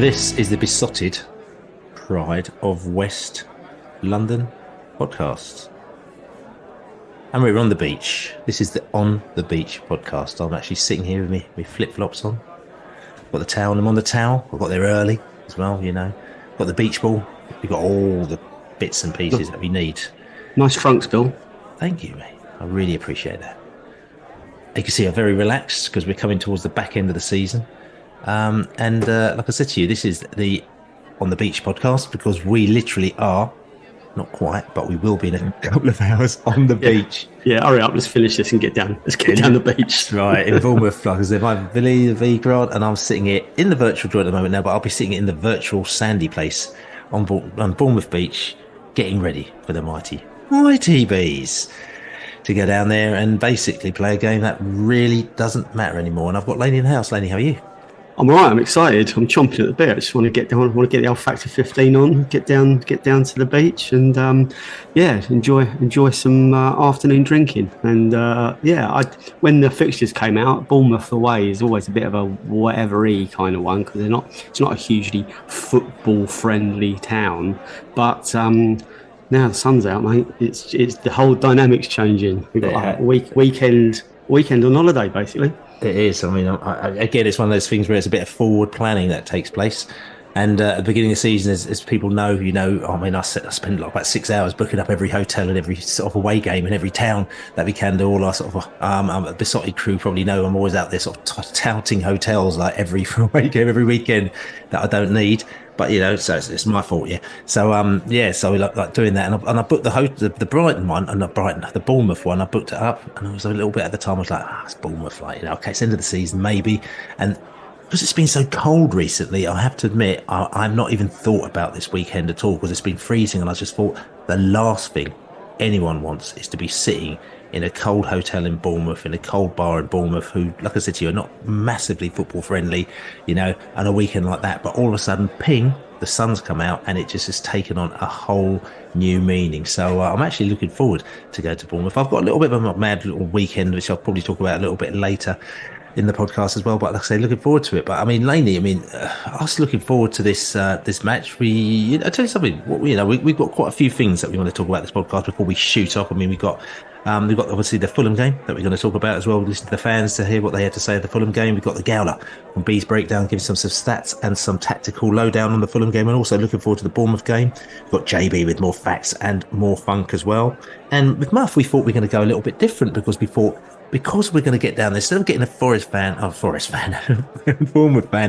This is the besotted pride of West London podcasts. And we're on the beach. This is the On the Beach podcast. I'm actually sitting here with my flip-flops on. Got the towel, I'm on the towel. I got there early as well, you know. Got the beach ball. We've got all the bits and pieces that we need. Nice trunks, Bill. Thank you, mate. I really appreciate that. You can see I'm very relaxed because we're coming towards the back end of the season. And like I said to you, this is the On the Beach podcast because we literally are, not quite, but we will be in a couple of hours on the beach. Yeah, hurry up, let's finish this and get down. Let's get down the beach. Right, in Bournemouth, like I said, I'm Bee Grant and I'm sitting here in the virtual joint at the moment now, but I'll be sitting in the virtual sandy place on Bournemouth Beach, getting ready for the mighty Bees to go down there and basically play a game that really doesn't matter anymore. And I've got Laney in the house. Laney, how are you? I'm all right. I'm excited. I'm chomping at the bit. I just want to get down. I want to get the old factor 15 on. Get down to the beach and enjoy some afternoon drinking. And when the fixtures came out, Bournemouth away is always a bit of a whatever-y kind of one because it's not a hugely football friendly town. But now the sun's out, mate. It's the whole dynamic's changing. We've got a weekend on holiday basically. It is. I mean, again, it's one of those things where it's a bit of forward planning that takes place. And at the beginning of the season, as people know, I mean, I spend like about 6 hours booking up every hotel and every sort of away game in every town that we can do. All our sort of besotted crew probably know I'm always out there sort of touting hotels like every away game, every weekend that I don't need. But so it's my fault, yeah. So so we like doing that, and I booked the Brighton one, and the Bournemouth one. I booked it up, and I was a little bit at the time. I was like, it's Bournemouth, okay, it's end of the season, maybe, and because it's been so cold recently, I have to admit I've not even thought about this weekend at all because it's been freezing, and I just thought the last thing anyone wants is to be sitting in a cold hotel in Bournemouth, in a cold bar in Bournemouth, who, like I said to you, are not massively football friendly, and a weekend like that. But all of a sudden, ping, the sun's come out and it just has taken on a whole new meaning. So I'm actually looking forward to go to Bournemouth. I've got a little bit of a mad little weekend, which I'll probably talk about a little bit later in the podcast as well, but like I say, looking forward to it. But I mean, Laney, I was looking forward to this match. I tell you something, we've got quite a few things that we want to talk about this podcast before we shoot off. I mean, we've got obviously the Fulham game that we're going to talk about as well. We'll listen to the fans to hear what they had to say at the Fulham game. We've got the Gowler on Bee's breakdown, giving some stats and some tactical lowdown on the Fulham game, and also looking forward to the Bournemouth game. We've got JB with more facts and more funk as well. And with Muff, we thought we were going to go a little bit different because we're going to get down there, instead of getting a Bournemouth fan,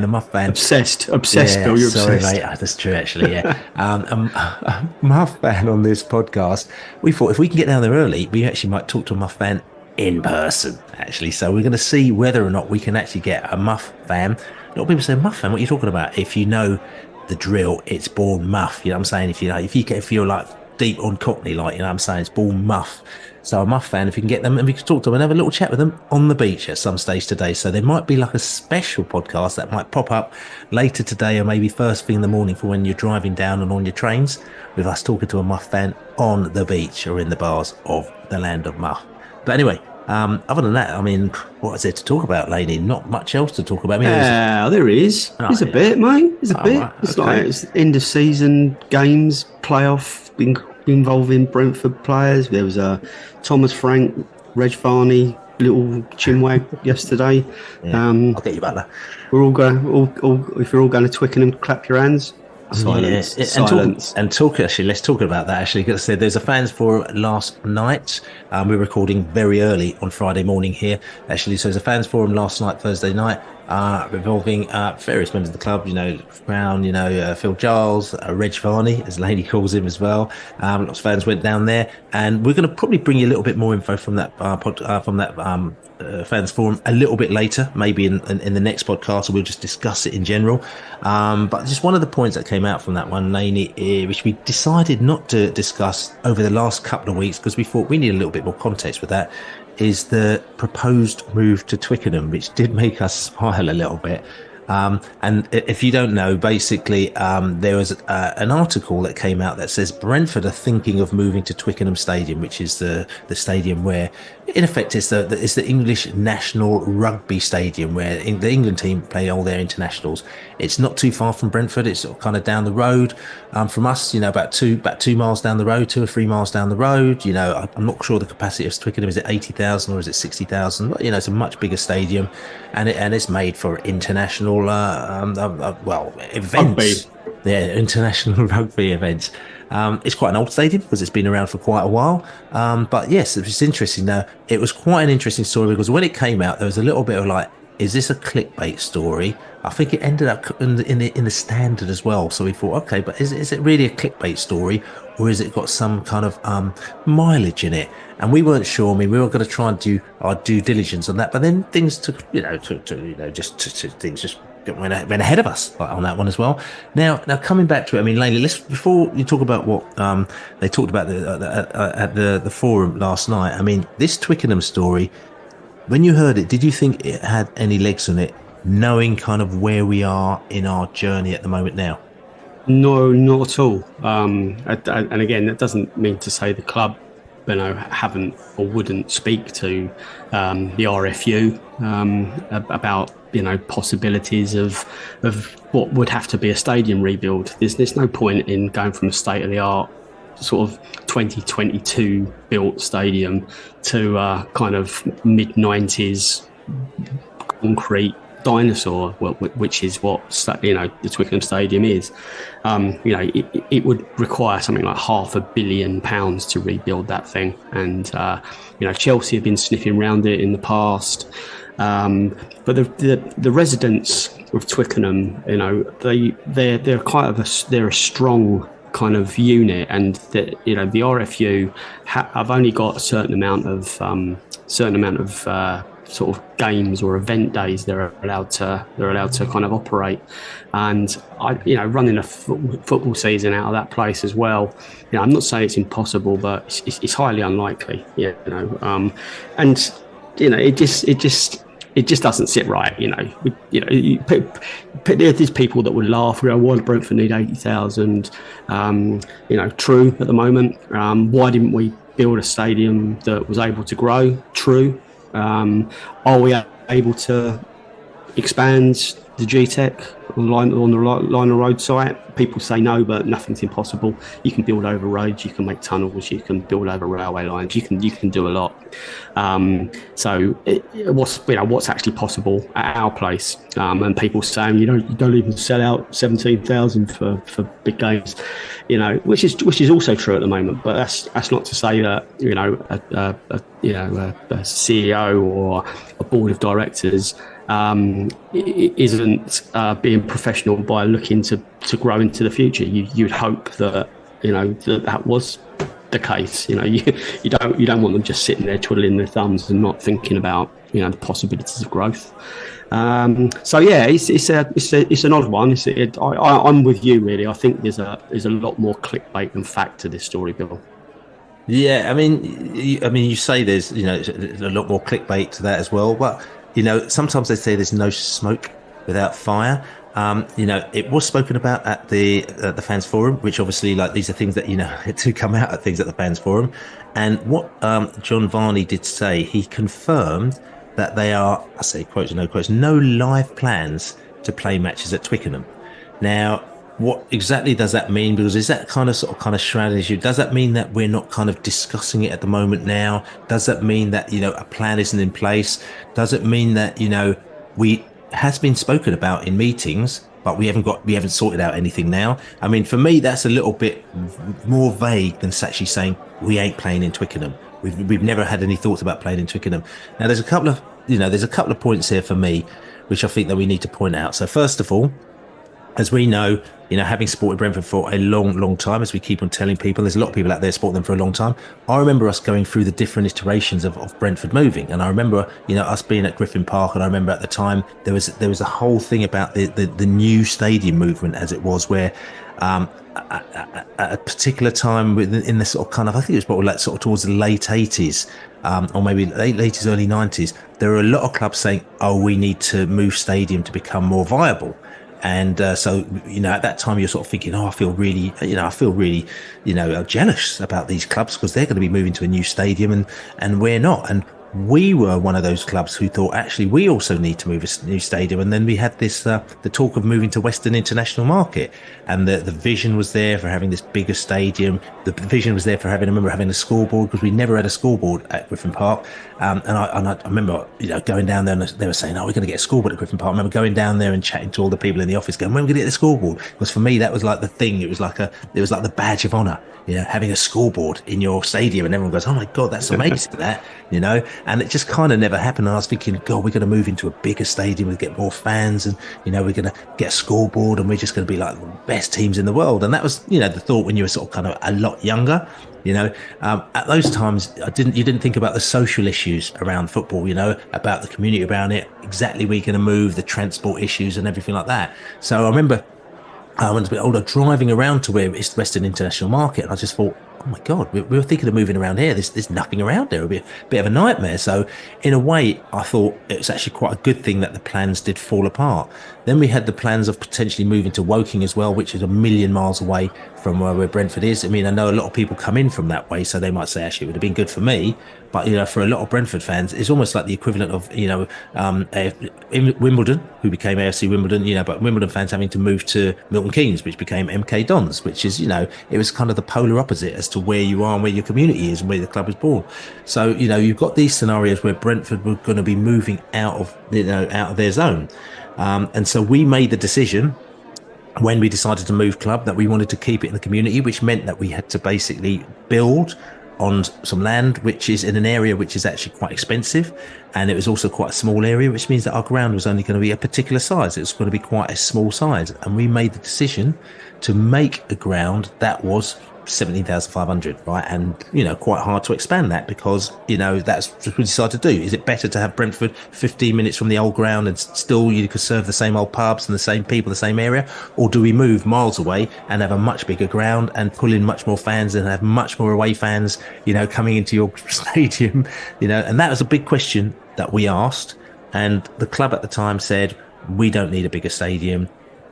a Muff fan. Obsessed, yeah, Bill, you're sorry, obsessed. Mate, that's true, actually, yeah. A Muff fan on this podcast, we thought if we can get down there early, we actually might talk to a Muff fan in person, actually. So we're going to see whether or not we can actually get a Muff fan. A lot of people say, Muff fan, what are you talking about? If you know the drill, it's BourneMuff, you know what I'm saying? If you're like deep on Cockney, like, you know what I'm saying, it's BourneMuff. So a Muff fan, if you can get them, and we can talk to them and have a little chat with them on the beach at some stage today. So there might be like a special podcast that might pop up later today, or maybe first thing in the morning for when you're driving down and on your trains, with us talking to a Muff fan on the beach or in the bars of the land of Muff. But anyway, other than that, I mean, what is there to talk about, Laney? Not much else to talk about. There is. There's a bit, mate. There's a bit. Right, it's like it's end of season games, playoff involving Brentford players. There was a Thomas Frank, Reg Varney, little chinwag yesterday. Yeah, I'll get you back there. We're all going. If you're all going to Twickenham, clap your hands. Silence. Yeah. Silence. Actually, let's talk about that. Actually, because there's a fans forum last night. We're recording very early on Friday morning here. Actually, so there's a fans forum last night, Thursday night, involving various members of the club. Brown, Phil Giles, Reg Varney, as Laney calls him as well. Lots of fans went down there, and we're going to probably bring you a little bit more info from that fans forum a little bit later, maybe in the next podcast, or we'll just discuss it in general. But just one of the points that came out from that one, Laney, which we decided not to discuss over the last couple of weeks because we thought we need a little bit more context with that, is the proposed move to Twickenham, which did make us smile a little bit. And if you don't know, basically, there was an article that came out that says Brentford are thinking of moving to Twickenham Stadium, which is the stadium where in effect, it's the English national rugby stadium where the England team play all their internationals. It's not too far from Brentford. It's sort of kind of down the road from us. About 2 miles down the road, 2 or 3 miles down the road. I'm not sure the capacity of Twickenham, is it 80,000 or is it 60,000? But it's a much bigger stadium, and it's made for international events. Rugby. Yeah, international rugby events. It's quite an old stadium because it's been around for quite a while. But yes, it was interesting. Now, it was quite an interesting story because when it came out, there was a little bit of like, is this a clickbait story? I think it ended up in the Standard as well. So we thought, okay, but is it really a clickbait story, or has it got some kind of mileage in it? And we weren't sure. I mean, we were going to try and do our due diligence on that, but then things things just went ahead of us on that one as well. Now coming back to it, I mean, Laney, before you talk about what they talked about at the forum last night. I mean, this Twickenham story, when you heard it, did you think it had any legs on it, knowing kind of where we are in our journey at the moment now? No, not at all. And again, that doesn't mean to say the club, haven't or wouldn't speak to the RFU about possibilities of what would have to be a stadium rebuild. There's no point in going from a state of the art sort of 2022 built stadium to kind of mid 90s concrete dinosaur, which is what the Twickenham Stadium is. It would require something like £500 million to rebuild that thing, and Chelsea have been sniffing around it in the past. But the residents of Twickenham, they're a strong kind of unit, and the RFU have only got a certain amount of sort of games or event days they're allowed to kind of operate, and running a football season out of that place as well. I'm not saying it's impossible, but it's highly unlikely. And it just doesn't sit right. There's people that would laugh. Why does Brentford need 80,000? True at the moment. Why didn't we build a stadium that was able to grow? True. Are we able to expand the GTEC on the line of road site? People say no, but nothing's impossible. You can build over roads, you can make tunnels, you can build over railway lines, you can do a lot. So what's actually possible at our place? And people saying you don't even sell out 17,000 for big games, which is also true at the moment. But that's not to say that a CEO or a board of directors isn't being professional by looking to grow into the future. You'd hope that that was the case. You don't want them just sitting there twiddling their thumbs and not thinking about the possibilities of growth. So yeah, it's an odd one. I'm with you really. I think there's a lot more clickbait than fact to this story, Bill. Yeah, I mean, you say there's a lot more clickbait to that as well, but sometimes they say there's no smoke without fire. It was spoken about at the fans forum, which obviously, like, these are things that to come out at things at the fans forum. And what John Varney did say, he confirmed that they are, I say quotes or no quotes, no live plans to play matches at Twickenham. Now, what exactly does that mean? Because is that kind of shrouded issue? Does that mean that we're not kind of discussing it at the moment now? Does that mean that a plan isn't in place? Does it mean that we has been spoken about in meetings, but we haven't sorted out anything now? I mean, for me, that's a little bit more vague than actually saying we ain't playing in Twickenham. We've never had any thoughts about playing in Twickenham. Now, there's a couple of points here for me, which I think that we need to point out. So first of all, as we know, having supported Brentford for a long, long time, as we keep on telling people, there's a lot of people out there supporting them for a long time. I remember us going through the different iterations of Brentford moving, and I remember, us being at Griffin Park, and I remember at the time there was a whole thing about the new stadium movement, as it was, where at a particular time in the sort of kind of, I think it was probably like sort of towards the late 80s, or maybe late 80s, early 90s, there were a lot of clubs saying, oh, we need to move stadium to become more viable. And so, at that time, you're sort of thinking, oh, I feel really jealous about these clubs because they're going to be moving to a new stadium and we're not. And we were one of those clubs who thought, actually, we also need to move a new stadium. And then we had this, the talk of moving to Western International Market. And the vision was there for having this bigger stadium. The vision was there for having, I remember having a scoreboard, because we never had a scoreboard at Griffin Park. And I remember, going down there and they were saying, oh, we're going to get a scoreboard at Griffin Park. I remember going down there and chatting to all the people in the office going, when are we going to get the scoreboard? Because for me, that was like the thing. It was like the badge of honor, having a scoreboard in your stadium, and everyone goes, oh my God, that's amazing, and it just kind of never happened. And I was thinking, God, we're going to move into a bigger stadium, we get more fans, and we're going to get a scoreboard, and we're just going to be like the best teams in the world. And that was, the thought when you were sort of kind of a lot younger. At those times, you didn't think about the social issues around football, about the community around it, exactly where you're going to move, the transport issues and everything like that. So I remember I went a bit older, driving around to where it's the Western International Market, and I just thought, oh my God, we were thinking of moving around here. There's nothing around there. It would be a bit of a nightmare. So in a way, I thought it was actually quite a good thing that the plans did fall apart. Then we had the plans of potentially moving to Woking as well, which is a million miles away from where Brentford is. I mean, I know a lot of people come in from that way, so they might say, actually, it would have been good for me. But, for a lot of Brentford fans, it's almost like the equivalent of, Wimbledon, who became AFC Wimbledon, but Wimbledon fans having to move to Milton Keynes, which became MK Dons, which is, it was kind of the polar opposite as to where you are and where your community is and where the club was born. So, you've got these scenarios where Brentford were going to be moving out of their zone. And so we made the decision when we decided to move club that we wanted to keep it in the community, which meant that we had to basically build on some land which is in an area which is actually quite expensive, and it was also quite a small area, which means that our ground was only going to be a particular size. It was going to be quite a small size, and we made the decision to make a ground that was 17,500, right? And quite hard to expand that, because that's what we decided to do. Is it better to have Brentford 15 minutes from the old ground and still you could serve the same old pubs and the same people, the same area, or do we move miles away and have a much bigger ground and pull in much more fans and have much more away fans coming into your stadium? And that was a big question that we asked, and the club at the time said, we don't need a bigger stadium.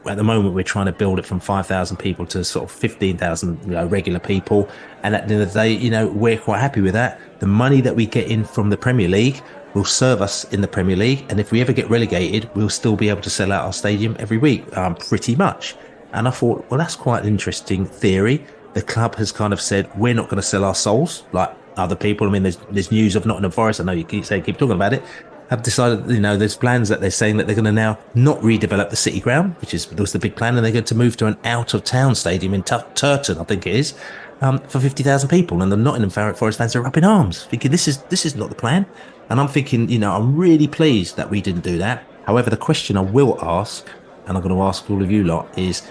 At the moment, we're trying to build it from 5,000 people to sort of 15,000 regular people. And at the end of the day, we're quite happy with that. The money that we get in from the Premier League will serve us in the Premier League. And if we ever get relegated, we'll still be able to sell out our stadium every week, pretty much. And I thought, well, that's quite an interesting theory. The club has kind of said, we're not going to sell our souls like other people. I mean, there's news of Nottingham Forest. I know you keep talking about it. Have decided, there's plans that they're saying that they're going to now not redevelop the City Ground, which was the big plan, and they're going to move to an out-of-town stadium in Turton, I think it is, for 50,000 people. And the Nottingham Forest fans are up in arms, thinking this is not the plan. And I'm thinking, I'm really pleased that we didn't do that. However, the question I will ask, and I'm going to ask all of you lot, is,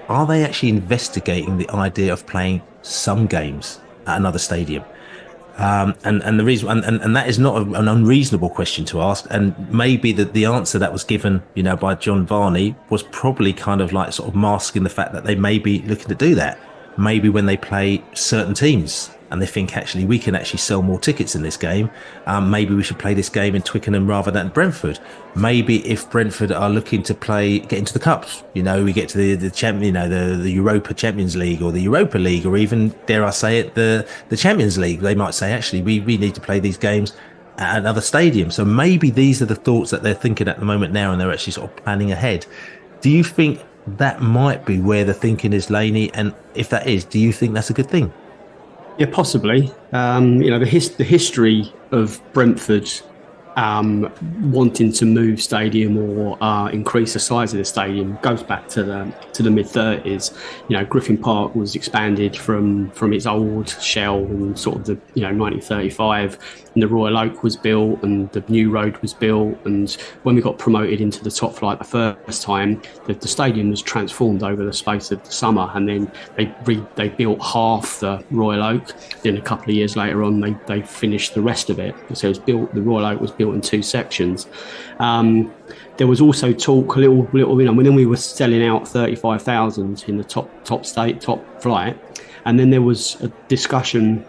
are they actually investigating the idea of playing some games at another stadium? And the reason, and that is not an unreasonable question to ask, and maybe the answer that was given, by John Varney was probably kind of like sort of masking the fact that they may be looking to do that. Maybe when they play certain teams and they think, actually, we can actually sell more tickets in this game. Maybe we should play this game in Twickenham rather than Brentford. Maybe if Brentford are looking to get into the cups, we get to the champion, the Europa Champions League or the Europa League, or even, dare I say it, the Champions League. They might say, actually, we need to play these games at another stadium. So maybe these are the thoughts that they're thinking at the moment now, and they're actually sort of planning ahead. Do you think that might be where the thinking is, Laney? And if that is, do you think that's a good thing? Yeah, possibly. The history of Brentford wanting to move stadium or increase the size of the stadium goes back to the mid-30s. Griffin Park was expanded from its old shell in sort of the 1935, and the Royal Oak was built and the new road was built. And when we got promoted into the top flight the first time, the stadium was transformed over the space of the summer, and then they built half the Royal Oak. Then a couple of years later on, they finished the rest of it. So the Royal Oak was built in two sections. There was also talk a little, when we were selling out 35,000 in the top flight, and then there was a discussion.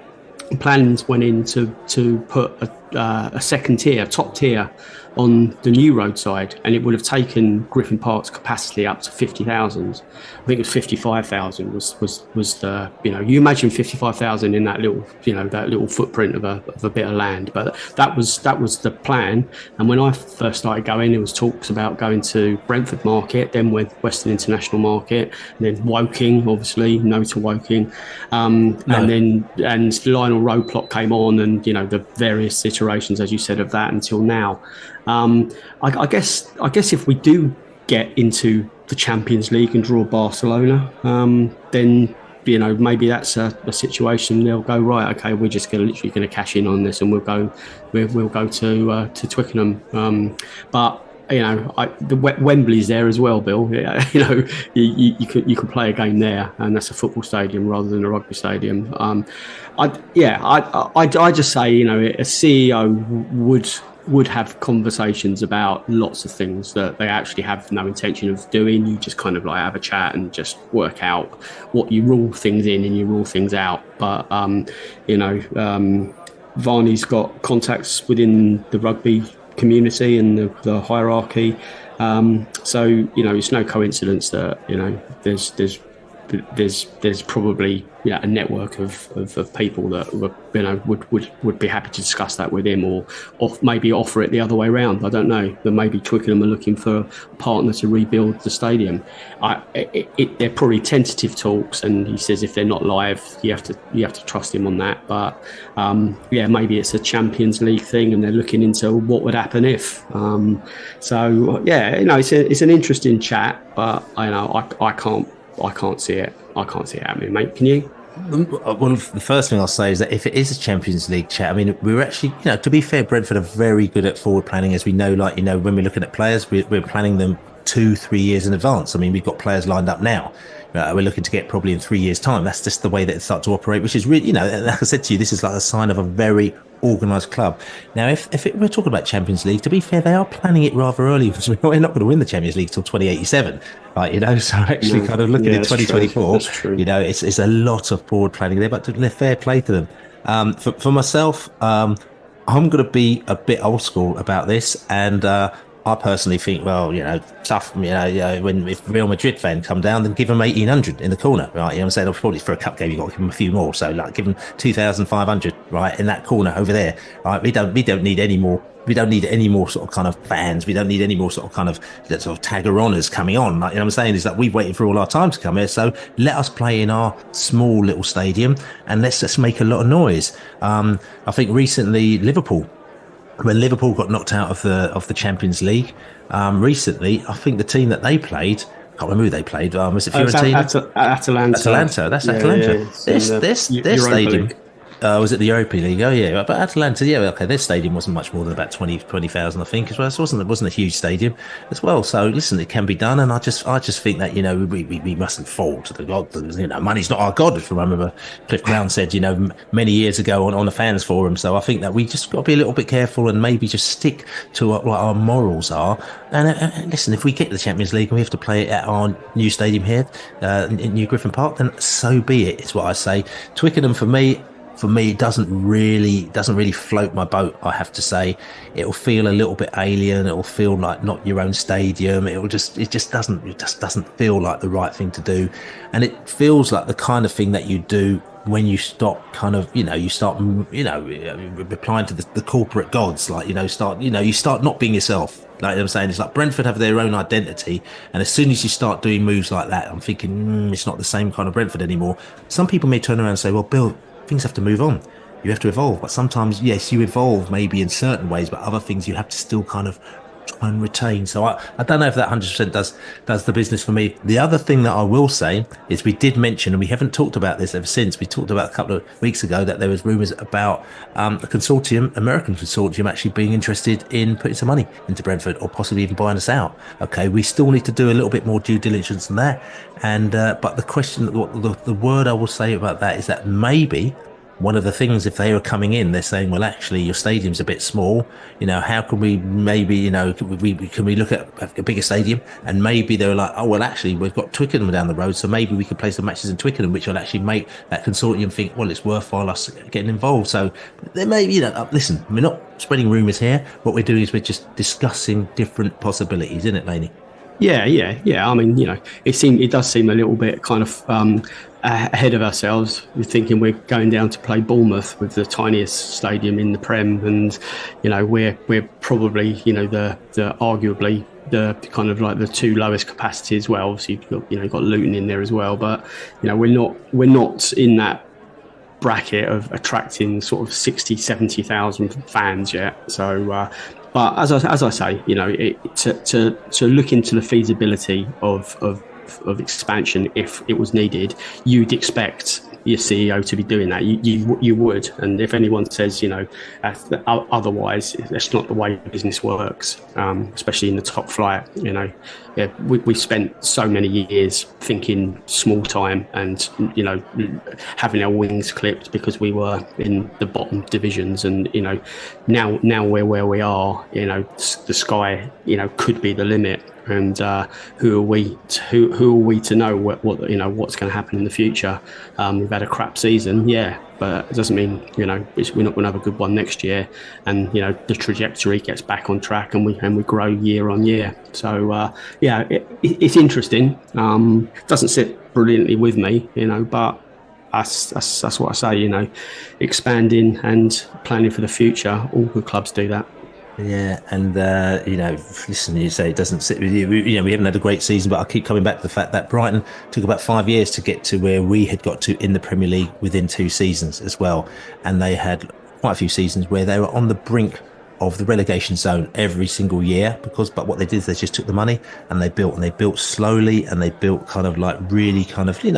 Plans went in to put a second tier, top tier on the new roadside, and it would have taken Griffin Park's capacity up to 50,000. I think it was 55,000 was the, you imagine 55,000 in that little footprint of a bit of land. But that was the plan. And when I first started going, there was talks about going to Brentford Market, then with Western International Market, and then Woking, obviously, no to Woking, and Lionel Road plot came on, and the various iterations, as you said, of that until now. I guess if we do get into the Champions League and draw Barcelona, then maybe that's a situation they'll go, right, okay, we're just literally going to cash in on this, and we'll go to Twickenham. But Wembley's there as well, Bill. You could play a game there, and that's a football stadium rather than a rugby stadium. I just say, a CEO would have conversations about lots of things that they actually have no intention of doing. You just kind of like have a chat and just work out what you rule things in and you rule things out. But Varney's got contacts within the rugby community and the hierarchy, so it's no coincidence that there's probably a network of people that would be happy to discuss that with him, or maybe offer it the other way around. I don't know. That maybe Twickenham are looking for a partner to rebuild the stadium. They're probably tentative talks, and he says if they're not live, you have to trust him on that. But maybe it's a Champions League thing, and they're looking into what would happen if. It's an interesting chat, but I can't see it. I can't see it happening, mate. Can you? Well, the first thing I'll say is that if it is a Champions League chat, I mean, we're actually, to be fair, Brentford are very good at forward planning, as we know. Like, when we're looking at players, we're planning them 2-3 years in advance. I mean, we've got players lined up now. We're looking to get probably in 3 years' time. That's just the way that it starts to operate, which is really, like I said to you, this is like a sign of a very organised club. Now, if we're talking about Champions League, to be fair, they are planning it rather early, because we're not going to win the Champions League till 2087, right? So actually, kind of looking at 2024, it's a lot of forward planning there, but they're fair play to them. For myself, I'm going to be a bit old school about this, and I personally think, tough, if Real Madrid fan come down, then give them 1,800 in the corner, right? I'm saying? Probably for a cup game, you've got to give them a few more. So, like, give them 2,500, right, in that corner over there, right? We don't need any more. We don't need any more sort of kind of fans. We don't need any more sort of kind of sort of tagger-oners coming on. Like, what I'm saying is that we've waited for all our time to come here. So let us play in our small little stadium, and let's just make a lot of noise. I think recently when Liverpool got knocked out of the Champions League, recently, I think the team that they played, I can't remember who they played. Was it Fiorentina? Atalanta. That's Atalanta. Their stadium. Was it the Europa League? Oh yeah, but Atalanta, their stadium wasn't much more than about 20,000, I think, as well. So it wasn't a huge stadium as well. So listen, it can be done, and I just think that we mustn't fall to the god. Money's not our god. If I remember, Cliff Brown said many years ago on the fans forum. So I think that we just got to be a little bit careful and maybe just stick to what our morals are. And listen, if we get to the Champions League and we have to play it at our new stadium here in New Griffin Park, then so be it. Is what I say. Twickenham for me, it doesn't really float my boat. I have to say, it'll feel a little bit alien. It'll feel like not your own stadium. It just doesn't feel like the right thing to do, and it feels like the kind of thing that you do when you stop you start replying to the corporate gods, like you start not being yourself. Like I'm saying, it's like Brentford have their own identity, and as soon as you start doing moves like that, I'm thinking it's not the same kind of Brentford anymore. Some people may turn around and say, well, Bill, things have to move on. You have to evolve. But sometimes, yes, you evolve maybe in certain ways, but other things you have to still kind of try and retain. So I don't know if that 100% does the business for me. The other thing that I will say is we did mention, and we haven't talked about this ever since, we talked about a couple of weeks ago that there was rumours about a American consortium actually being interested in putting some money into Brentford, or possibly even buying us out. Okay, we still need to do a little bit more due diligence than that. And but the question, the word I will say about that is that maybe one of the things, if they were coming in, they're saying, well, actually, your stadium's a bit small. How can we maybe, can we look at a bigger stadium? And maybe they were like, oh, well, actually, we've got Twickenham down the road, so maybe we could play some matches in Twickenham, which will actually make that consortium think, well, it's worthwhile us getting involved. So there may be, listen, we're not spreading rumours here. What we're doing is we're just discussing different possibilities, isn't it, Laney? Yeah. I mean, it does seem a little bit kind of ahead of ourselves. We're thinking we're going down to play Bournemouth with the tiniest stadium in the Prem, and we're probably the arguably the kind of like the two lowest capacity as well. Obviously, you've got Luton in there as well, but we're not in that bracket of attracting sort of 60,000-70,000 fans yet. So. But as I say, to look into the feasibility of expansion if it was needed, you'd expect your CEO to be doing that. You would, and if anyone says otherwise, that's not the way business works, especially in the top flight. We spent so many years thinking small time and having our wings clipped because we were in the bottom divisions, and now we're where we are. The sky could be the limit. And who are we to know what's going to happen in the future? We've had a crap season, but it doesn't mean we're not going to have a good one next year. And the trajectory gets back on track, and we grow year on year. So it's interesting. Doesn't sit brilliantly with me, but that's what I say. Expanding and planning for the future. All good clubs do that. Yeah, and listen, you say it doesn't sit with you. We haven't had a great season, but I keep coming back to the fact that Brighton took about 5 years to get to where we had got to in the Premier League within 2 seasons as well, and they had quite a few seasons where they were on the brink of the relegation zone every single year but what they did is they just took the money and they built slowly, and they built kind of like really kind of in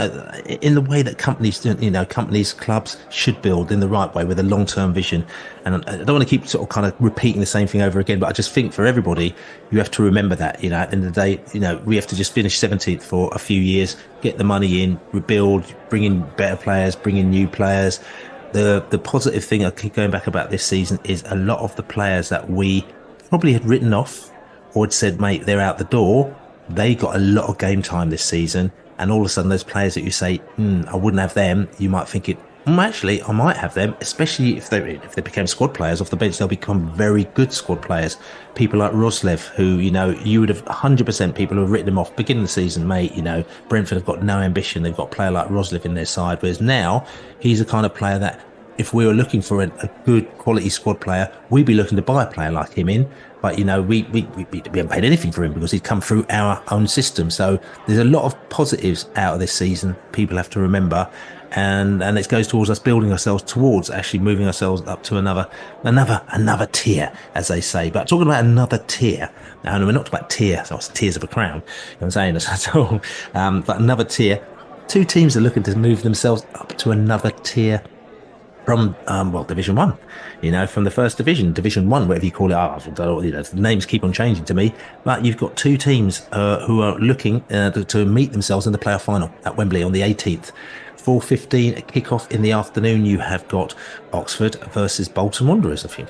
the way that companies clubs should build, in the right way with a long-term vision. And I don't want to keep sort of kind of repeating the same thing over again, but I just think for everybody you have to remember that at the end of the day we have to just finish 17th for a few years, get the money in, rebuild, bring in better players, bring in new players. The positive thing I keep going back about this season is a lot of the players that we probably had written off or had said, mate, they're out the door. They got a lot of game time this season. And all of a sudden, those players that you say, I wouldn't have them, you might think actually, I might have them, especially if they became squad players off the bench. They'll become very good squad players. People like Roslev, who, you would have 100% people who have written him off beginning of the season, mate. Brentford have got no ambition. They've got a player like Roslev in their side, whereas now he's the kind of player that if we were looking for a good quality squad player, we'd be looking to buy a player like him in. But, we haven't paid anything for him because he's come through our own system. So there's a lot of positives out of this season people have to remember. And it goes towards us building ourselves towards actually moving ourselves up to another tier, as they say. But talking about another tier, now we're not talking about tier, so it's tiers of a crown. I'm saying this at all. But another tier. 2 teams are looking to move themselves up to another tier from Division 1, from the first Division 1, whatever you call it. The names keep on changing to me, but you've got 2 teams who are looking to meet themselves in the playoff final at Wembley on the 18th. 4:15 kick-off in the afternoon. You have got Oxford versus Bolton Wanderers. I think,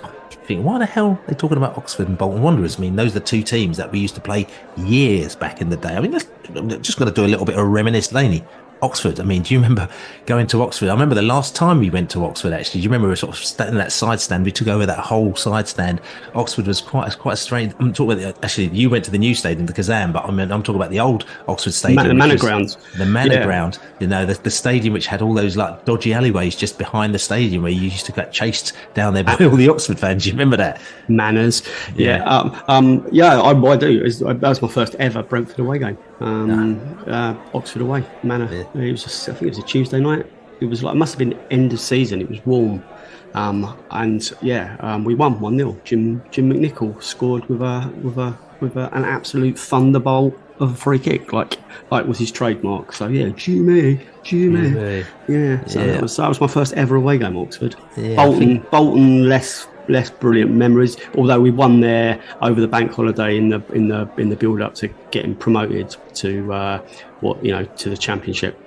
why the hell are they talking about Oxford and Bolton Wanderers? I mean, those are the 2 teams that we used to play years back in the day. I mean, I'm just going to do a little bit of reminisce, Laney. Oxford. I mean, do you remember going to Oxford? I remember the last time we went to Oxford, actually. Do you remember we were sort of standing in that side stand? We took over that whole side stand. Oxford was quite a strange. I'm talking about actually, you went to the new stadium, the Kazan, but I'm talking about the old Oxford Stadium. The Manor Ground. The Manor Ground. The stadium which had all those like dodgy alleyways just behind the stadium where you used to get chased down there by all the Oxford fans. Do you remember that? Manners. I do. That was my first ever Brentford away game. Oxford away, Manor. Yeah. It was I think it was a Tuesday night. It was like, it must have been end of season. It was warm, we won 1-0. Jim McNichol scored with an absolute thunderbolt of a free kick, like was his trademark. So Jimmy. Yeah. So that was my first ever away game, Oxford. Yeah, Bolton less brilliant memories, although we won there over the bank holiday in the build up to getting promoted to to the championship.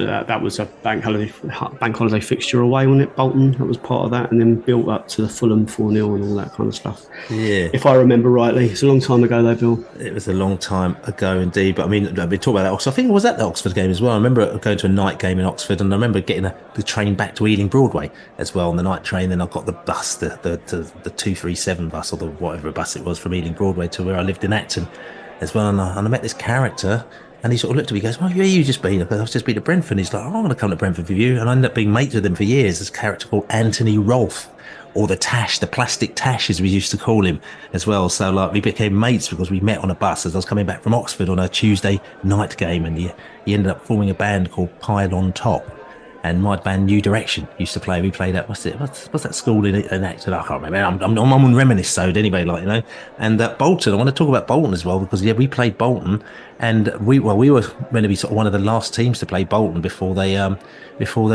that was a bank holiday fixture away, wasn't it? Bolton, that was part of that, and then built up to the Fulham 4-0 and all that kind of stuff. Yeah. If I remember rightly, it's a long time ago though, Bill. It was a long time ago indeed. But I mean, we talk about that. Oxford. I think it was at the Oxford game as well. I remember going to a night game in Oxford, and I remember getting the train back to Ealing Broadway as well on the night train. Then I got the bus, the 237 bus, or the whatever bus it was, from Ealing Broadway to where I lived in Acton as well. And I met this character. And he sort of looked at me and goes, well, where you just been? I've just been to Brentford. And he's like, oh, I'm going to come to Brentford with you. And I ended up being mates with him for years. This character called Anthony Rolfe, or the Tash, the plastic Tash, as we used to call him as well. So like we became mates because we met on a bus as I was coming back from Oxford on a Tuesday night game. And he ended up forming a band called Pile on Top. And my band New Direction used to play. We played at what's that school in Acton? I can't remember. I'm on Reminisce anyway, like, you know. And Bolton, I want to talk about Bolton as well, because we played Bolton, and we were meant to be sort of one of the last teams to play Bolton before they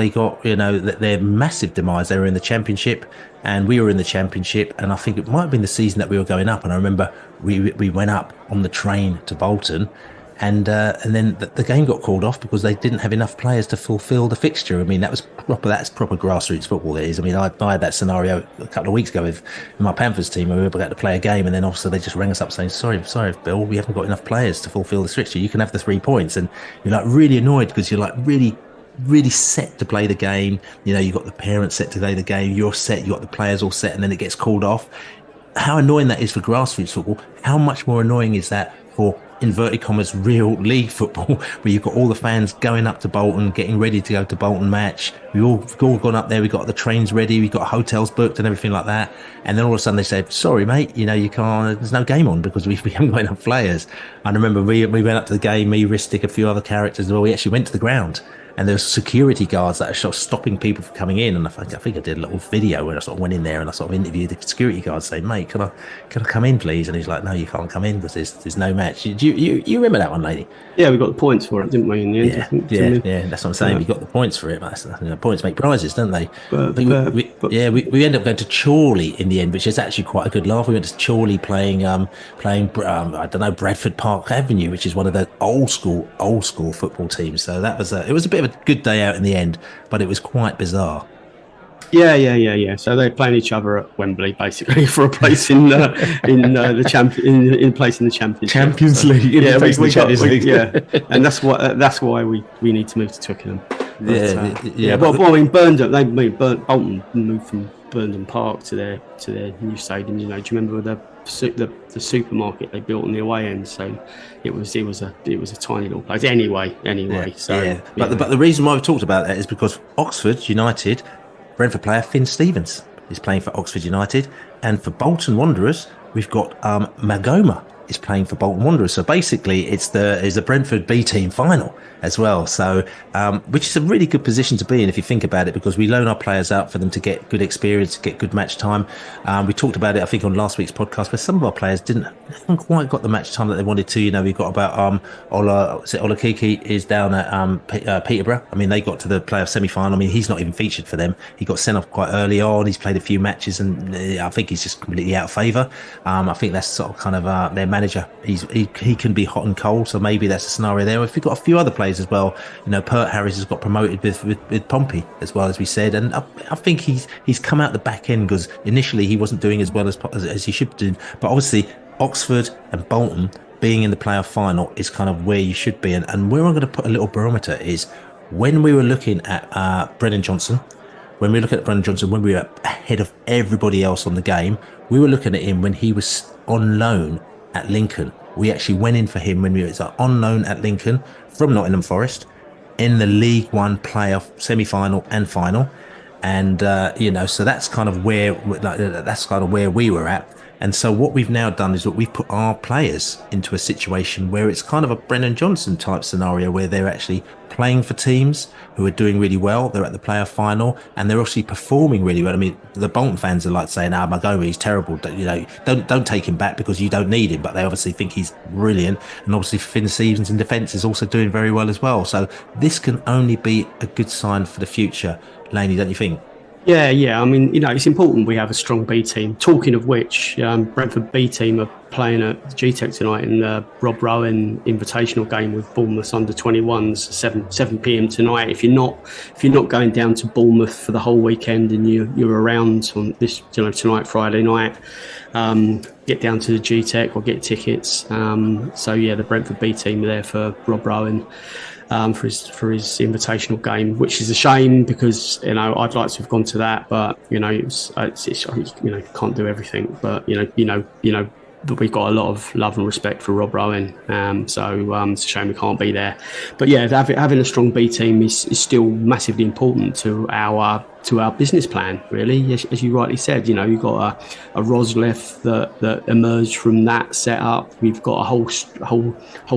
got, you know, their massive demise. They were in the Championship, and we were in the Championship, and I think it might have been the season that we were going up. And I remember we went up on the train to Bolton. And then the game got called off because they didn't have enough players to fulfil the fixture. I mean, that's proper grassroots football. It is. I mean, I had that scenario a couple of weeks ago with my Panthers team, where we were about to play a game, and then also they just rang us up saying, sorry, Bill, we haven't got enough players to fulfil the fixture. You can have the 3 points. And you're like really annoyed because you're like really set to play the game. You know, you've got the parents set to play the game. You're set. You've got the players all set, and then it gets called off. How annoying that is for grassroots football. How much more annoying is that for inverted commas real league football, where you've got all the fans going up to Bolton, getting ready to go to Bolton match. We've all gone up there, we've got the trains ready, we've got hotels booked and everything like that, and then all of a sudden they say, sorry mate, you know, you can't, there's no game on because we haven't got enough players. I remember we went up to the game, me, Ristic, a few other characters as well. We actually went to the ground, and there's security guards that are sort of stopping people from coming in. And I think I did a little video where I sort of went in there and I sort of interviewed the security guard, saying, mate, can I come in, please? And he's like, no, you can't come in because there's no match. Do you remember that one, lady? Yeah, we got the points for it, didn't we, in the end? Yeah, that's what I'm saying. We got the points for it. Points make prizes, don't they? We ended up going to Chorley in the end, which is actually quite a good laugh. We went to Chorley playing I don't know, Bradford Park Avenue, which is one of the old school football teams. So that was it was a bit of a good day out in the end, but it was quite bizarre. Yeah. So they're playing each other at Wembley, basically, for a place in the place in the Championship. Champions League. Yeah, and that's why we need to move to Twickenham. Well, I mean, Bolton moved from Burnden Park to their new stadium. You know, do you remember the supermarket they built on the away end? So it was a tiny little place. Anyway. But the reason why we talked about that is because Oxford United, Brentford player Finn Stevens is playing for Oxford United, and for Bolton Wanderers we've got Magoma is playing for Bolton Wanderers. So basically it's the Brentford B team final as well. So which is a really good position to be in if you think about it, because we loan our players out for them to get good experience, get good match time. We talked about it, I think, on last week's podcast, where some of our players haven't quite got the match time that they wanted to. You know, we've got about Ola Kiki is down at Peterborough. I mean, they got to the playoff semi-final. I mean, he's not even featured for them. He got sent off quite early on. He's played a few matches, and I think he's just completely out of favour. I think that's sort of kind of their manager. He can be hot and cold, so maybe that's a scenario there. If we've got a few other players as well, you know, Pert Harris has got promoted with Pompey as well, as we said, and I think he's come out the back end because initially he wasn't doing as well as he should do. But obviously Oxford and Bolton being in the playoff final is kind of where you should be, and where I'm going to put a little barometer is when we were looking at Brennan Johnson. When we look at Brennan Johnson, when we were ahead of everybody else on the game, we were looking at him when he was on loan at Lincoln. We actually went in for him when we was on loan at Lincoln from Nottingham Forest in the League One playoff semi-final and final, and so that's kind of where we were at. And so what we've now done is that we've put our players into a situation where it's kind of a Brennan Johnson type scenario, where they're actually playing for teams who are doing really well. They're at the playoff final and they're actually performing really well. I mean, the Bolton fans are like saying, Montgomery's terrible. Don't take him back because you don't need him. But they obviously think he's brilliant. And obviously Finn Stevens in defence is also doing very well as well. So this can only be a good sign for the future. Laney, don't you think? Yeah. I mean, it's important we have a strong B team. Talking of which, Brentford B team are playing at GTEC tonight in the Rob Rowan Invitational game with Bournemouth under 21s, 7 p.m. tonight. If you're not going down to Bournemouth for the whole weekend and you're around on this, tonight, Friday night, get down to the GTEC or get tickets. The Brentford B team are there for Rob Rowan. For his invitational game, which is a shame because I'd like to have gone to that, but it's can't do everything. But but we've got a lot of love and respect for Rob Rowan, so it's a shame we can't be there. But yeah, having a strong B team is still massively important to our business plan, really. As you rightly said, you've got a Roslef that emerged from that setup. We've got a whole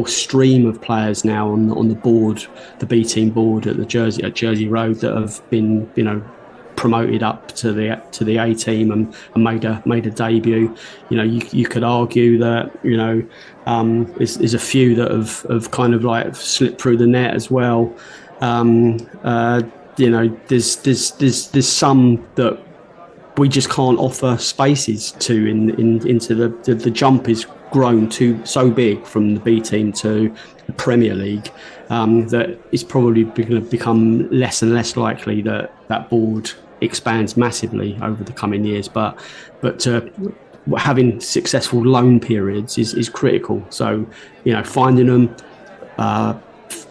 stream of players now on the board, the B team board at Jersey Road, that have been promoted up to the A team and made a debut. You could argue that there's a few that have kind of like slipped through the net as well. There's some that we just can't offer spaces to into the jump is grown so big from the B team to the Premier League that it's probably going to become less and less likely that board expands massively over the coming years. But having successful loan periods is critical. So finding them,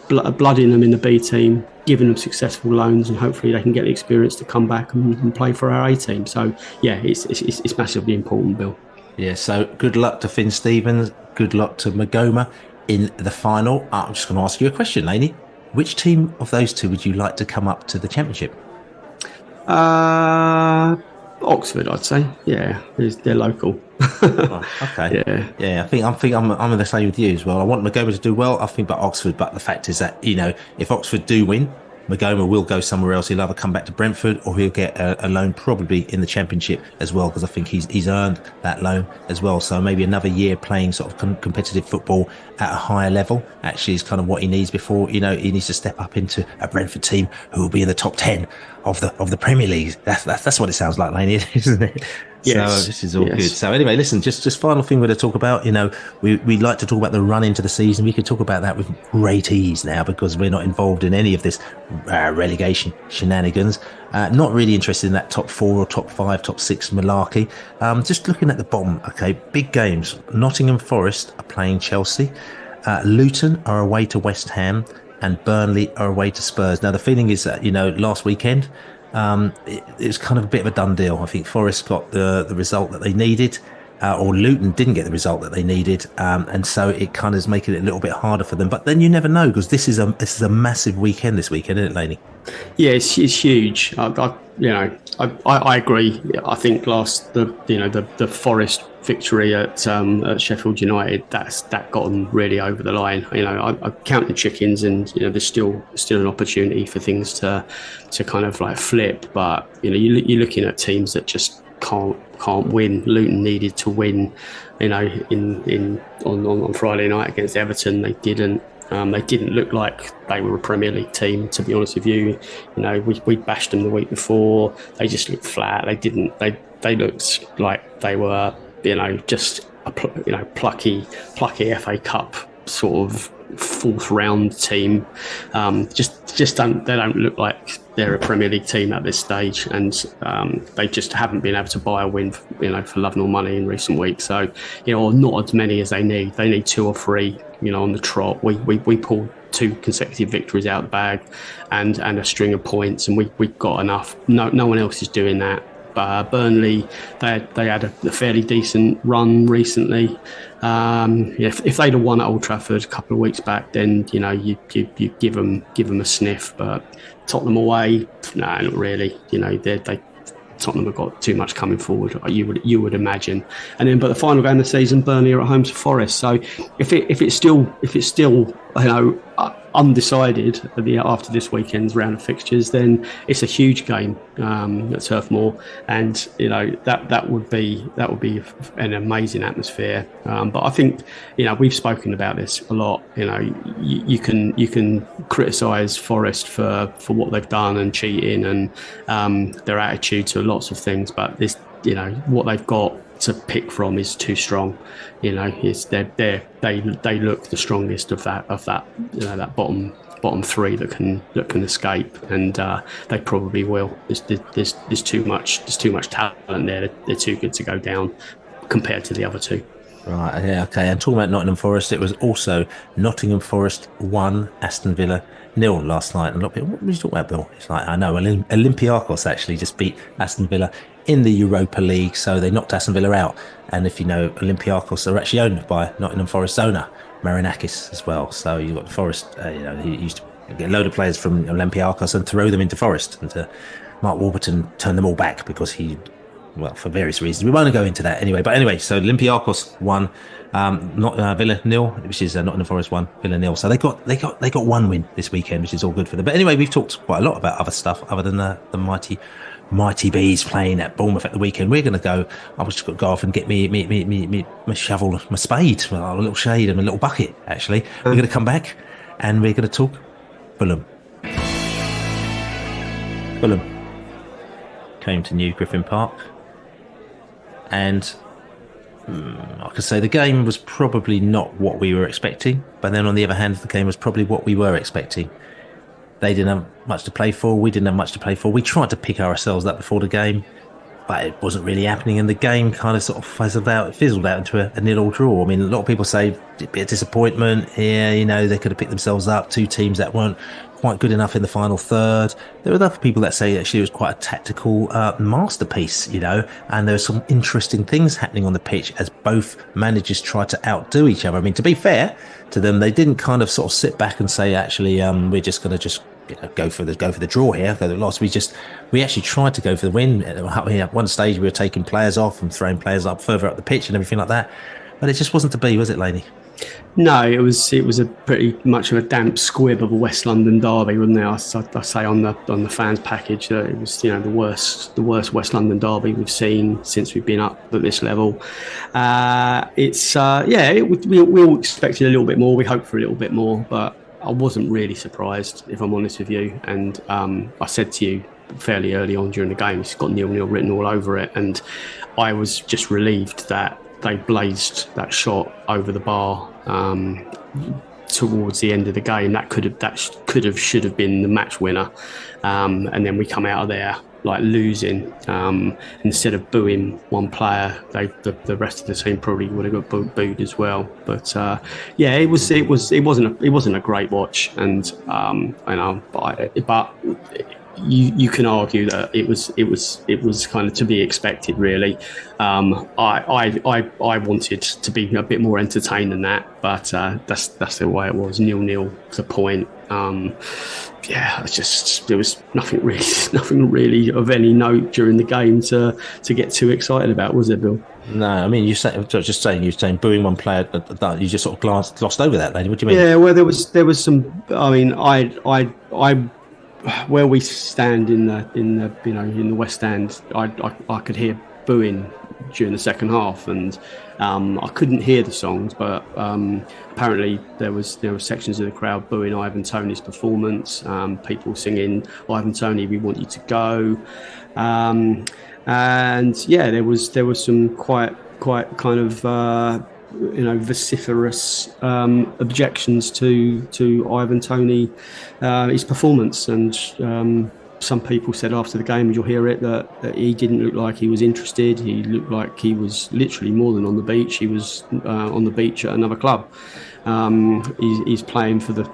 blooding them in the B team, giving them successful loans, and hopefully they can get the experience to come back and play for our A team. So yeah, it's massively important, Bill. Yeah, so good luck to Finn Stevens, good luck to Magoma in the final. I'm just going to ask you a question, Laney. Which team of those two would you like to come up to the Championship? Oxford, I'd say. Yeah, they're local. Oh, okay. Yeah. I think I'm the same with you as well. I want Magoma to do well. I think about Oxford, but the fact is that if Oxford do win, Magoma will go somewhere else. He'll either come back to Brentford or he'll get a loan probably in the Championship as well, because I think he's earned that loan as well. So maybe another year playing sort of competitive football at a higher level actually is kind of what he needs before he needs to step up into a Brentford team who will be in the top 10 of the Premier League. That's what it sounds like, Laney, isn't it? Yes. So this is all good. So anyway, listen, just final thing we're going to talk about, we like to talk about the run into the season. We could talk about that with great ease now because we're not involved in any of this relegation shenanigans. Not really interested in that top 4 or top 5, top 6 malarkey. Just looking at the bottom, okay, big games. Nottingham Forest are playing Chelsea. Luton are away to West Ham and Burnley are away to Spurs. Now, the feeling is that, last weekend, it was kind of a bit of a done deal. I think Forest got the result that they needed, or Luton didn't get the result that they needed, and so it kind of is making it a little bit harder for them. But then you never know, because this is a massive weekend this weekend, isn't it, Laney? Yeah, it's huge. I agree. I think the Forest victory at Sheffield United, that got them really over the line. I count the chickens, and there's still an opportunity for things to kind of like flip. But you're looking at teams that just can't win. Luton needed to win. On Friday night against Everton, they didn't. They didn't look like they were a Premier League team, to be honest with you. We bashed them the week before. They just looked flat. They looked like they were, just a plucky FA Cup sort of fourth round team. They don't look like they're a Premier League team at this stage, and they just haven't been able to buy a win, for love nor money in recent weeks. So, not as many as they need. They need 2 or 3, on the trot. We pulled 2 consecutive victories out of the bag, and a string of points, and we got enough. No one else is doing that. Burnley, they had a fairly decent run recently. If they'd have won at Old Trafford a couple of weeks back, then you give them a sniff. But Tottenham away, no, not really. Tottenham have got too much coming forward, you would imagine. And then, but the final game of the season, Burnley are at home to Forest. So if it's still undecided after this weekend's round of fixtures, then it's a huge game at Turf Moor, and that would be an amazing atmosphere. But I think we've spoken about this a lot. You can criticise Forest for what they've done and cheating and their attitude to lots of things, but this what they've got to pick from is too strong. You know, they look the strongest of that that bottom three that can escape, and they probably will. There's too much talent there. They're too good to go down compared to the other two. Right, yeah, okay. And talking about Nottingham Forest, it was also Nottingham Forest 1, Aston Villa 0 last night. And a lot of people, what were you talking about, Bill? It's like, I know, Olympiacos actually just beat Aston Villa in the Europa League, so they knocked Aston Villa out. And if you know, Olympiacos are actually owned by Nottingham Forest owner, Marinakis, as well. So you've got Forest, he used to get a load of players from Olympiacos and throw them into Forest. And Mark Warburton turned them all back because for various reasons. We won't go into that anyway. But anyway, so Olympiacos won, not Villa 0, which is Nottingham Forest 1, Villa 0. So they got one win this weekend, which is all good for them. But anyway, we've talked quite a lot about other stuff other than the mighty Bees playing at Bournemouth at the weekend. We're going to go. I was just going to go off and get my shovel, my spade, a little shade and a little bucket. Actually, we're going to come back and we're going to talk Fulham. Fulham came to New Griffin Park. And I could say the game was probably not what we were expecting. But then on the other hand, the game was probably what we were expecting. They didn't have much to play for. We didn't have much to play for. We tried to pick ourselves up before the game, but it wasn't really happening. And the game kind of sort of fizzled out into a 0-0 draw. I mean, a lot of people say it'd be a disappointment here. You know, they could have picked themselves up. Two teams that weren't quite good enough in the final third. There are other people that say actually it was quite a tactical masterpiece, you know, and there were some interesting things happening on the pitch as both managers tried to outdo each other. I mean, to be fair to them, they didn't kind of sort of sit back and say, actually, we're just going to go for the draw here. For the loss, we actually tried to go for the win. At one stage, we were taking players off and throwing players up further up the pitch and everything like that. But it just wasn't to be, was it, Laney? No, it was a pretty much of a damp squib of a West London derby, wasn't it? I say on the fans package that it was, you know, the worst West London derby we've seen since we've been up at this level. We all expected a little bit more. We hoped for a little bit more, but I wasn't really surprised, if I'm honest with you. And I said to you fairly early on during the game, it's got 0-0 written all over it, and I was just relieved that they blazed that shot over the bar towards the end of the game. That should have been the match winner, and then we come out of there like losing. Instead of booing one player, the rest of the team probably would have got booed as well. But it wasn't a great watch, and but you can argue that it was kind of to be expected, really. I wanted to be a bit more entertained than that, but that's the way it was. 0-0 to point. There was nothing really of any note during the game to get too excited about, was there, Bill? No, I mean, you're saying booing one player. You just sort of glossed over that, lady. What do you mean? Yeah, well, there was some. I mean, I where we stand in the West End, I could hear booing during the second half, and I couldn't hear the songs, but apparently there were sections of the crowd booing Ivan Toney's performance, people singing "Ivan Toney, we want you to go," and yeah, there was some quite kind of vociferous objections to Ivan Toney, his performance, and some people said after the game, you'll hear it, that he didn't look like he was interested. He looked like he was literally more than on the beach. He was on the beach at another club. He's playing for the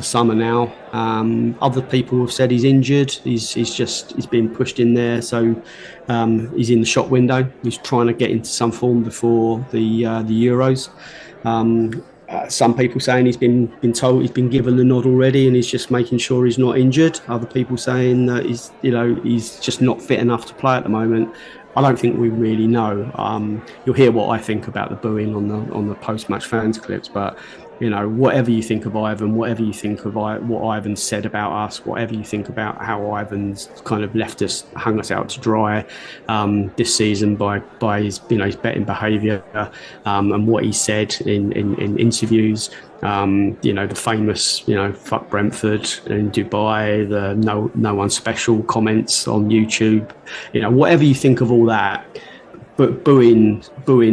summer now. Other people have said he's injured. He's being pushed in there, so he's in the shop window. He's trying to get into some form before the Euros. Some people saying he's been told, he's been given the nod already, and he's just making sure he's not injured. Other people saying that he's just not fit enough to play at the moment. I don't think we really know. You'll hear what I think about the booing on the post-match fans clips, but whatever you think of Ivan, whatever you think of what Ivan said about us, whatever you think about how Ivan's kind of hung us out to dry this season by his betting behaviour, and what he said in interviews. The famous, fuck Brentford in Dubai, the no one special comments on YouTube, whatever you think of all that, but booing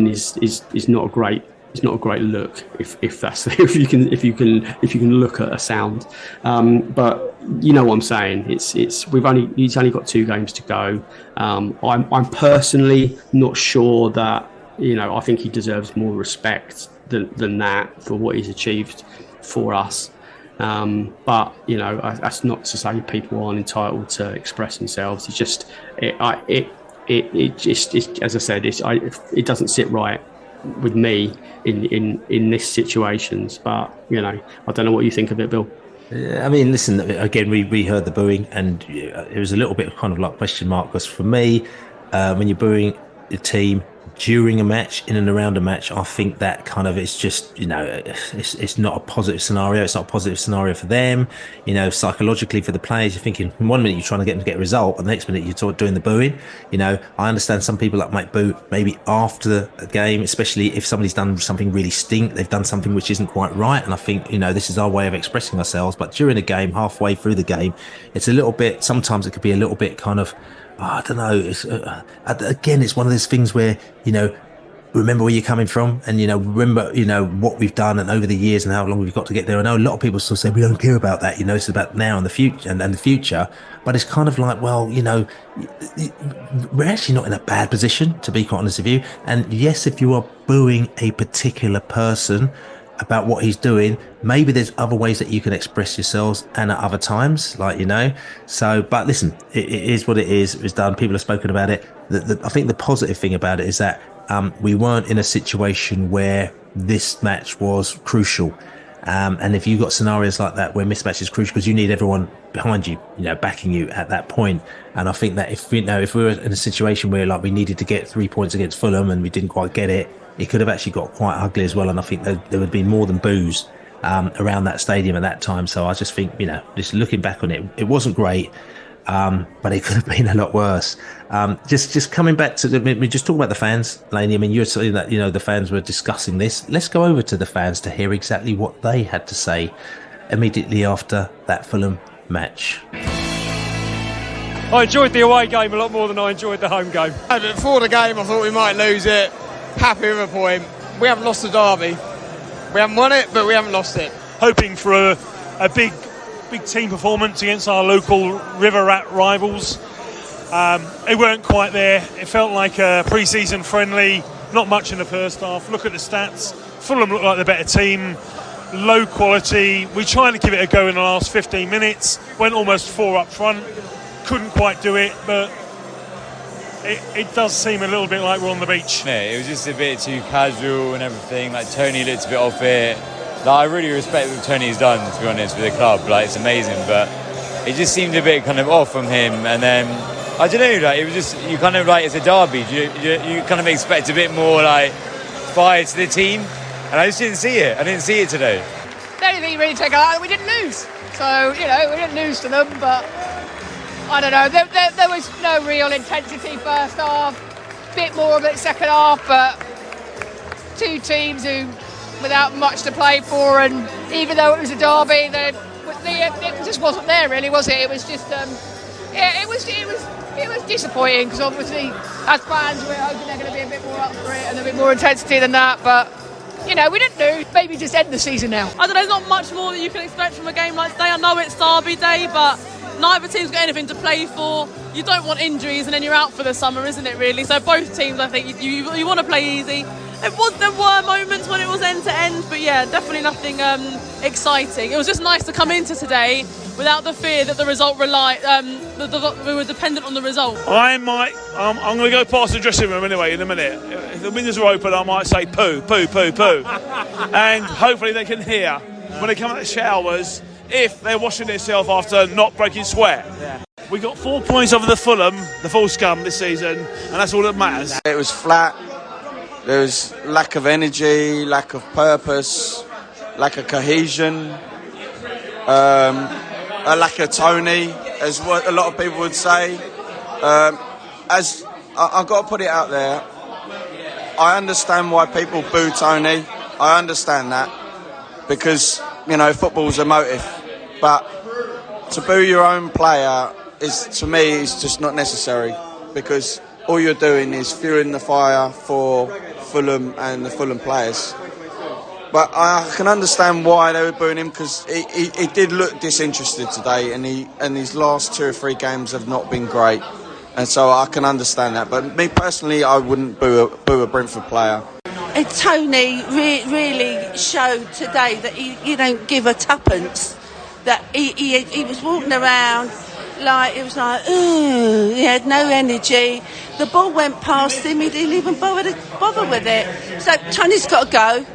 is not a great. It's not a great look if that's if you can look at a sound, but you know what I'm saying. He's only got 2 games to go. I'm personally not sure that, I think he deserves more respect than that for what he's achieved for us. But that's not to say people aren't entitled to express themselves. It's just as I said, it doesn't sit right with me in this situations, but I don't know what you think of it, Bill. Yeah, I mean, listen, again, we heard the booing, and it was a little bit kind of like question mark, because for me, when you're booing the team during a match, in and around a match, I think that kind of is just, it's not a positive scenario. It's not a positive scenario for them. Psychologically for the players, you're thinking 1 minute you're trying to get them to get a result, and the next minute you're doing the booing. I understand some people that might boo maybe after the game, especially if somebody's done something really stink. They've done something which isn't quite right, and I think this is our way of expressing ourselves. But during a game, halfway through the game, it's a little bit. Sometimes it could be a little bit kind of. I don't know. It's again, it's one of those things where remember where you're coming from, and remember what we've done and over the years and how long we've got to get there. I know a lot of people still say we don't care about that. It's about now and the future and the future. But it's kind of like, well, we're actually not in a bad position, to be quite honest with you. And yes, if you are booing a particular person about what he's doing, maybe there's other ways that you can express yourselves, and at other times, so, but listen, it is what it is. It was done. People have spoken about it. I think the positive thing about it is that we weren't in a situation where this match was crucial. And if you've got scenarios like that where mismatch is crucial, because you need everyone behind you, backing you at that point. And I think that if we were in a situation where we needed to get 3 points against Fulham and we didn't quite get it, it could have actually got quite ugly as well. And I think there would be more than boos around that stadium at that time. So I just think, just looking back on it, it wasn't great. But it could have been a lot worse. Just coming back to just talk about the fans, Laney. I mean, you're saying that the fans were discussing this. Let's go over to the fans to hear exactly what they had to say immediately after that Fulham match. I enjoyed the away game a lot more than I enjoyed the home game. Before the game, I thought we might lose it. Happy with a point. We haven't lost the derby. We haven't won it, but we haven't lost it. Hoping for a big team performance against our local River Rat rivals. They weren't quite there. It felt like a pre-season friendly, not much in the first half. Look at the stats. Fulham looked like the better team, low quality. We tried to give it a go in the last 15 minutes, went almost 4 up front, couldn't quite do it, but it does seem a little bit like we're on the beach. Yeah, it was just a bit too casual and everything. Tony looked a bit off it. I really respect what Tony's done, to be honest, with the club. It's amazing, but it just seemed a bit kind of off from him. And then I don't know, it was just, you kind of it's a derby. You kind of expect a bit more fire to the team, and I just didn't see it. I didn't see it today. The only thing you really take out, we didn't lose. So we didn't lose to them, but I don't know. There was no real intensity first half. Bit more of it second half, but 2 teams who, without much to play for, and even though it was a derby, it just wasn't there, really, was it? It was just, it was disappointing, because obviously, as fans, we're hoping they're going to be a bit more up for it and a bit more intensity than that. But we didn't lose. Maybe just end the season now. I don't know. There's not much more that you can expect from a game like today. I know it's derby day, but neither team's got anything to play for. You don't want injuries, and then you're out for the summer, isn't it? Really. So both teams, I think, you want to play easy. There were moments when it was end to end, but yeah, definitely nothing exciting. It was just nice to come into today without the fear that the result we were dependent on the result. I'm going to go past the dressing room anyway in a minute. If the windows are open, I might say poo, poo, poo, poo. And hopefully they can hear when they come out of the showers if they're washing themselves after not breaking sweat. Yeah. We got 4 points over the Fulham, the full scum this season, and that's all that matters. It was flat. There was lack of energy, lack of purpose, lack of cohesion, a lack of Tony, as what a lot of people would say. As I've got to put it out there, I understand why people boo Tony. I understand that, because football's emotive. But to boo your own player to me is just not necessary, because all you're doing is fueling the fire for Fulham and the Fulham players. But I can understand why they were booing him, because he did look disinterested today, and his last 2 or 3 games have not been great, and so I can understand that. But me personally, I wouldn't boo a Brentford player. Tony really showed today that you don't give a tuppence. That he was walking around like it was like, ooh, he had no energy. The ball went past him, he didn't even bother with it. So Tony's got to go,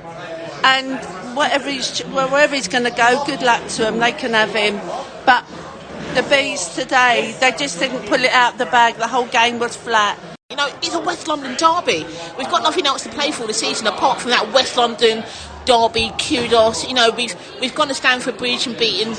and wherever he's going to go, good luck to him. They can have him. But the Bees today, they just didn't pull it out the bag. The whole game was flat. You know, it's a West London derby. We've got nothing else to play for this season apart from that West London derby. Kudos. You know, we've gone to Stamford Bridge and beaten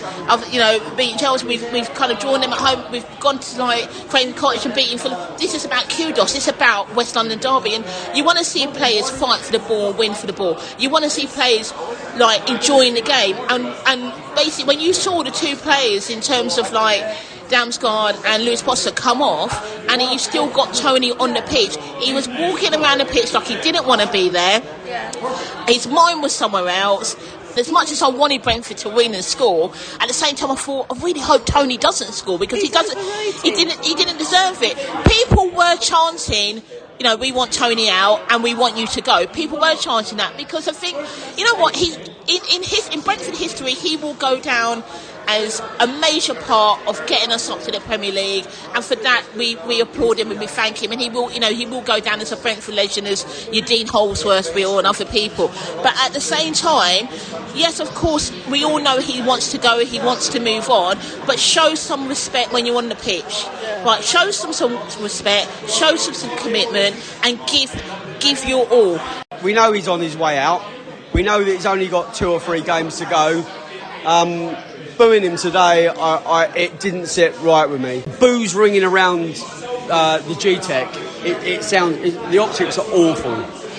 Chelsea. We've kind of drawn them at home. We've gone to like Crane Cottage and beaten Fulham. This is about kudos. It's about West London derby, and you want to see players fight for the ball, win for the ball. You want to see players like enjoying the game, and basically when you saw the 2 players in terms of like Damsgaard and Lewis Potter come off, and you still got Tony on the pitch. He was walking around the pitch like he didn't want to be there. His mind was somewhere else. As much as I wanted Brentford to win and score, at the same time I thought, I really hope Tony doesn't score, because he didn't deserve it. People were chanting, you know, we want Tony out and we want you to go. People were chanting that because I think, you know what, he's in Brentford history, he will go down as a major part of getting us up to the Premier League, and for that we applaud him and we thank him, and he will go down as a Brentford legend, as your Dean Holsworthville and other people. But at the same time, yes, of course, we all know he wants to go, he wants to move on, but show some respect when you're on the pitch. Right, show some respect, show some commitment, and give your all. We know he's on his way out. We know that he's only got 2 or 3 games to go. Booing him today, it didn't sit right with me. Boos ringing around the G-Tech, the optics are awful,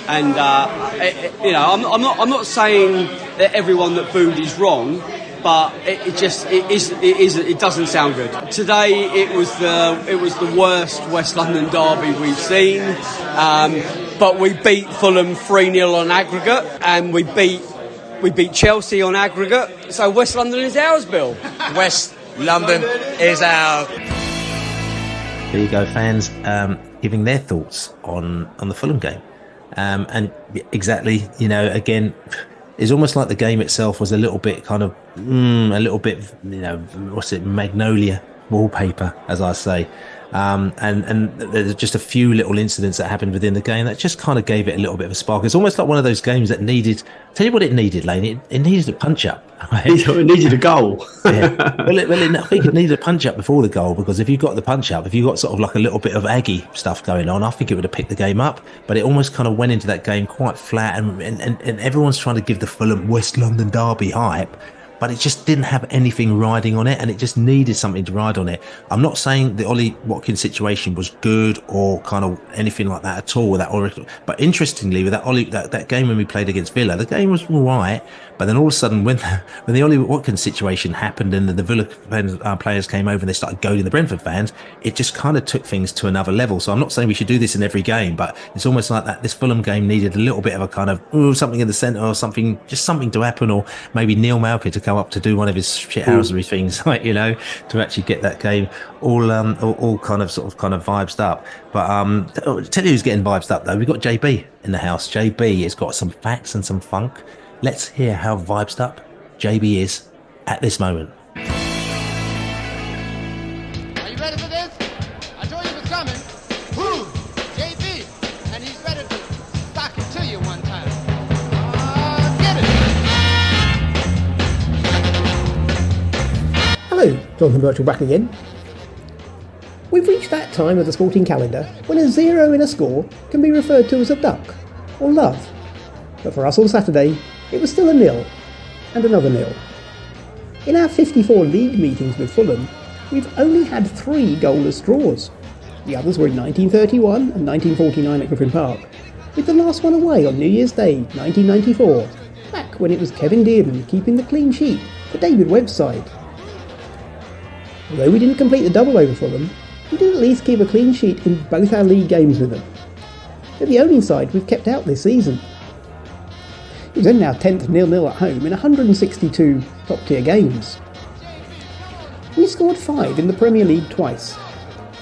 and I'm not saying that everyone that booed is wrong, but it doesn't sound good. Today it was the worst West London derby we've seen, but we beat Fulham 3-0 on aggregate, and we beat Chelsea on aggregate, so West London is ours, Bill. West London is ours. There you go, fans giving their thoughts on the Fulham game. And exactly, you know, again, it's almost like the game itself was a little bit magnolia wallpaper, as I say. And there's just a few little incidents that happened within the game that just kind of gave it a little bit of a spark. It's almost like one of those games that needed, tell you what it needed, Lane, it needed a punch-up. Right? It needed a goal. Yeah. I think it needed a punch-up before the goal, because if you got the punch-up, if you got sort of like a little bit of Aggie stuff going on, I think it would have picked the game up. But it almost kind of went into that game quite flat, and everyone's trying to give the Fulham West London derby hype, but it just didn't have anything riding on it, and it just needed something to ride on it. I'm not saying the Ollie Watkins situation was good or kind of anything like that at all. But interestingly, with that game when we played against Villa, the game was all right. But then all of a sudden, when the Ollie Watkins situation happened and the Villa players came over and they started goading the Brentford fans, it just kind of took things to another level. So I'm not saying we should do this in every game, but it's almost like that. This Fulham game needed a little bit of a kind of something in the centre, or something to happen, or maybe Neil Malkin to come up to do one of his shithousery things, like, you know, to actually get that game all kind of vibes up. But I'll tell you who's getting vibes up though. We've got JB in the house. JB has got some facts and some funk. Let's hear how vibed up JB is at this moment. Are you ready for this? I told you it was coming. Woo! JB, and he's ready to sock it to you one time. Get it! Hello, Jonathan Birchall back again. We've reached that time of the sporting calendar when a 0 in a score can be referred to as a duck or love. But for us on Saturday, it was still a 0 and another 0. In our 54 league meetings with Fulham, we've only had 3 goalless draws. The others were in 1931 and 1949 at Griffin Park, with the last one away on New Year's Day 1994, back when it was Kevin Dearden keeping the clean sheet for David Webb's side. Although we didn't complete the double over Fulham, we did at least keep a clean sheet in both our league games with them. They're the only side we've kept out this season. It was only our 10th 0-0 at home in 162 top-tier games. We scored 5 in the Premier League twice.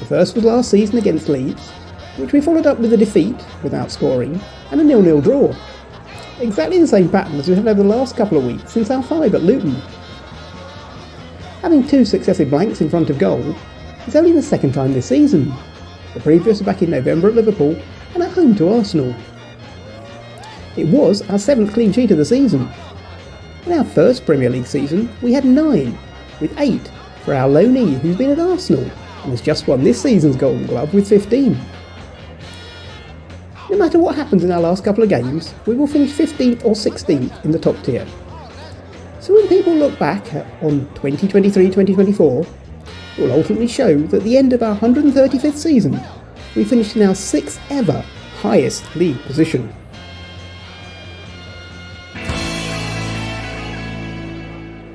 The first was last season against Leeds, which we followed up with a defeat, without scoring, and a 0-0 draw. Exactly the same pattern as we've had over the last couple of weeks since our 5 at Luton. Having 2 successive blanks in front of goal is only the second time this season. The previous was back in November at Liverpool and at home to Arsenal. It was our 7th clean sheet of the season. In our first Premier League season, we had 9, with 8 for our loanee who's been at Arsenal and has just won this season's Golden Glove with 15. No matter what happens in our last couple of games, we will finish 15th or 16th in the top tier. So when people look back on 2023-2024, it will ultimately show that at the end of our 135th season, we finished in our 6th ever highest league position.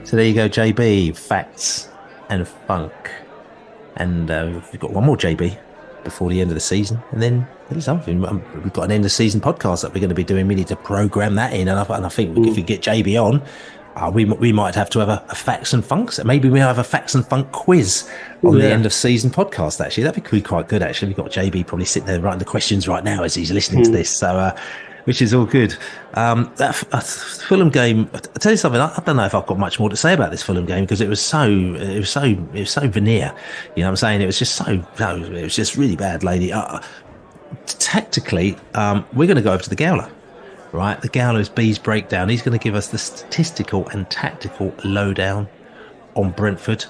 So there you go, JB, facts and funk. And we've got one more JB before the end of the season, and then there's something. We've got an end of season podcast that we're going to be doing. We need to program that in, and I think if we get JB on, we might have to have a facts and funks. Maybe we'll have a facts and funk quiz on the end of season podcast. Actually, that'd be quite good. Actually, we've got JB probably sitting there writing the questions right now as he's listening to this. So. Which is all good. That Fulham game. I'll tell you something. I don't know if I've got much more to say about this Fulham game because it was so veneer. You know what I'm saying? It was just it was just really bad, lady. Tactically, we're going to go over to the Gowler, right? The Gowler is Bee's breakdown. He's going to give us the statistical and tactical lowdown on Brentford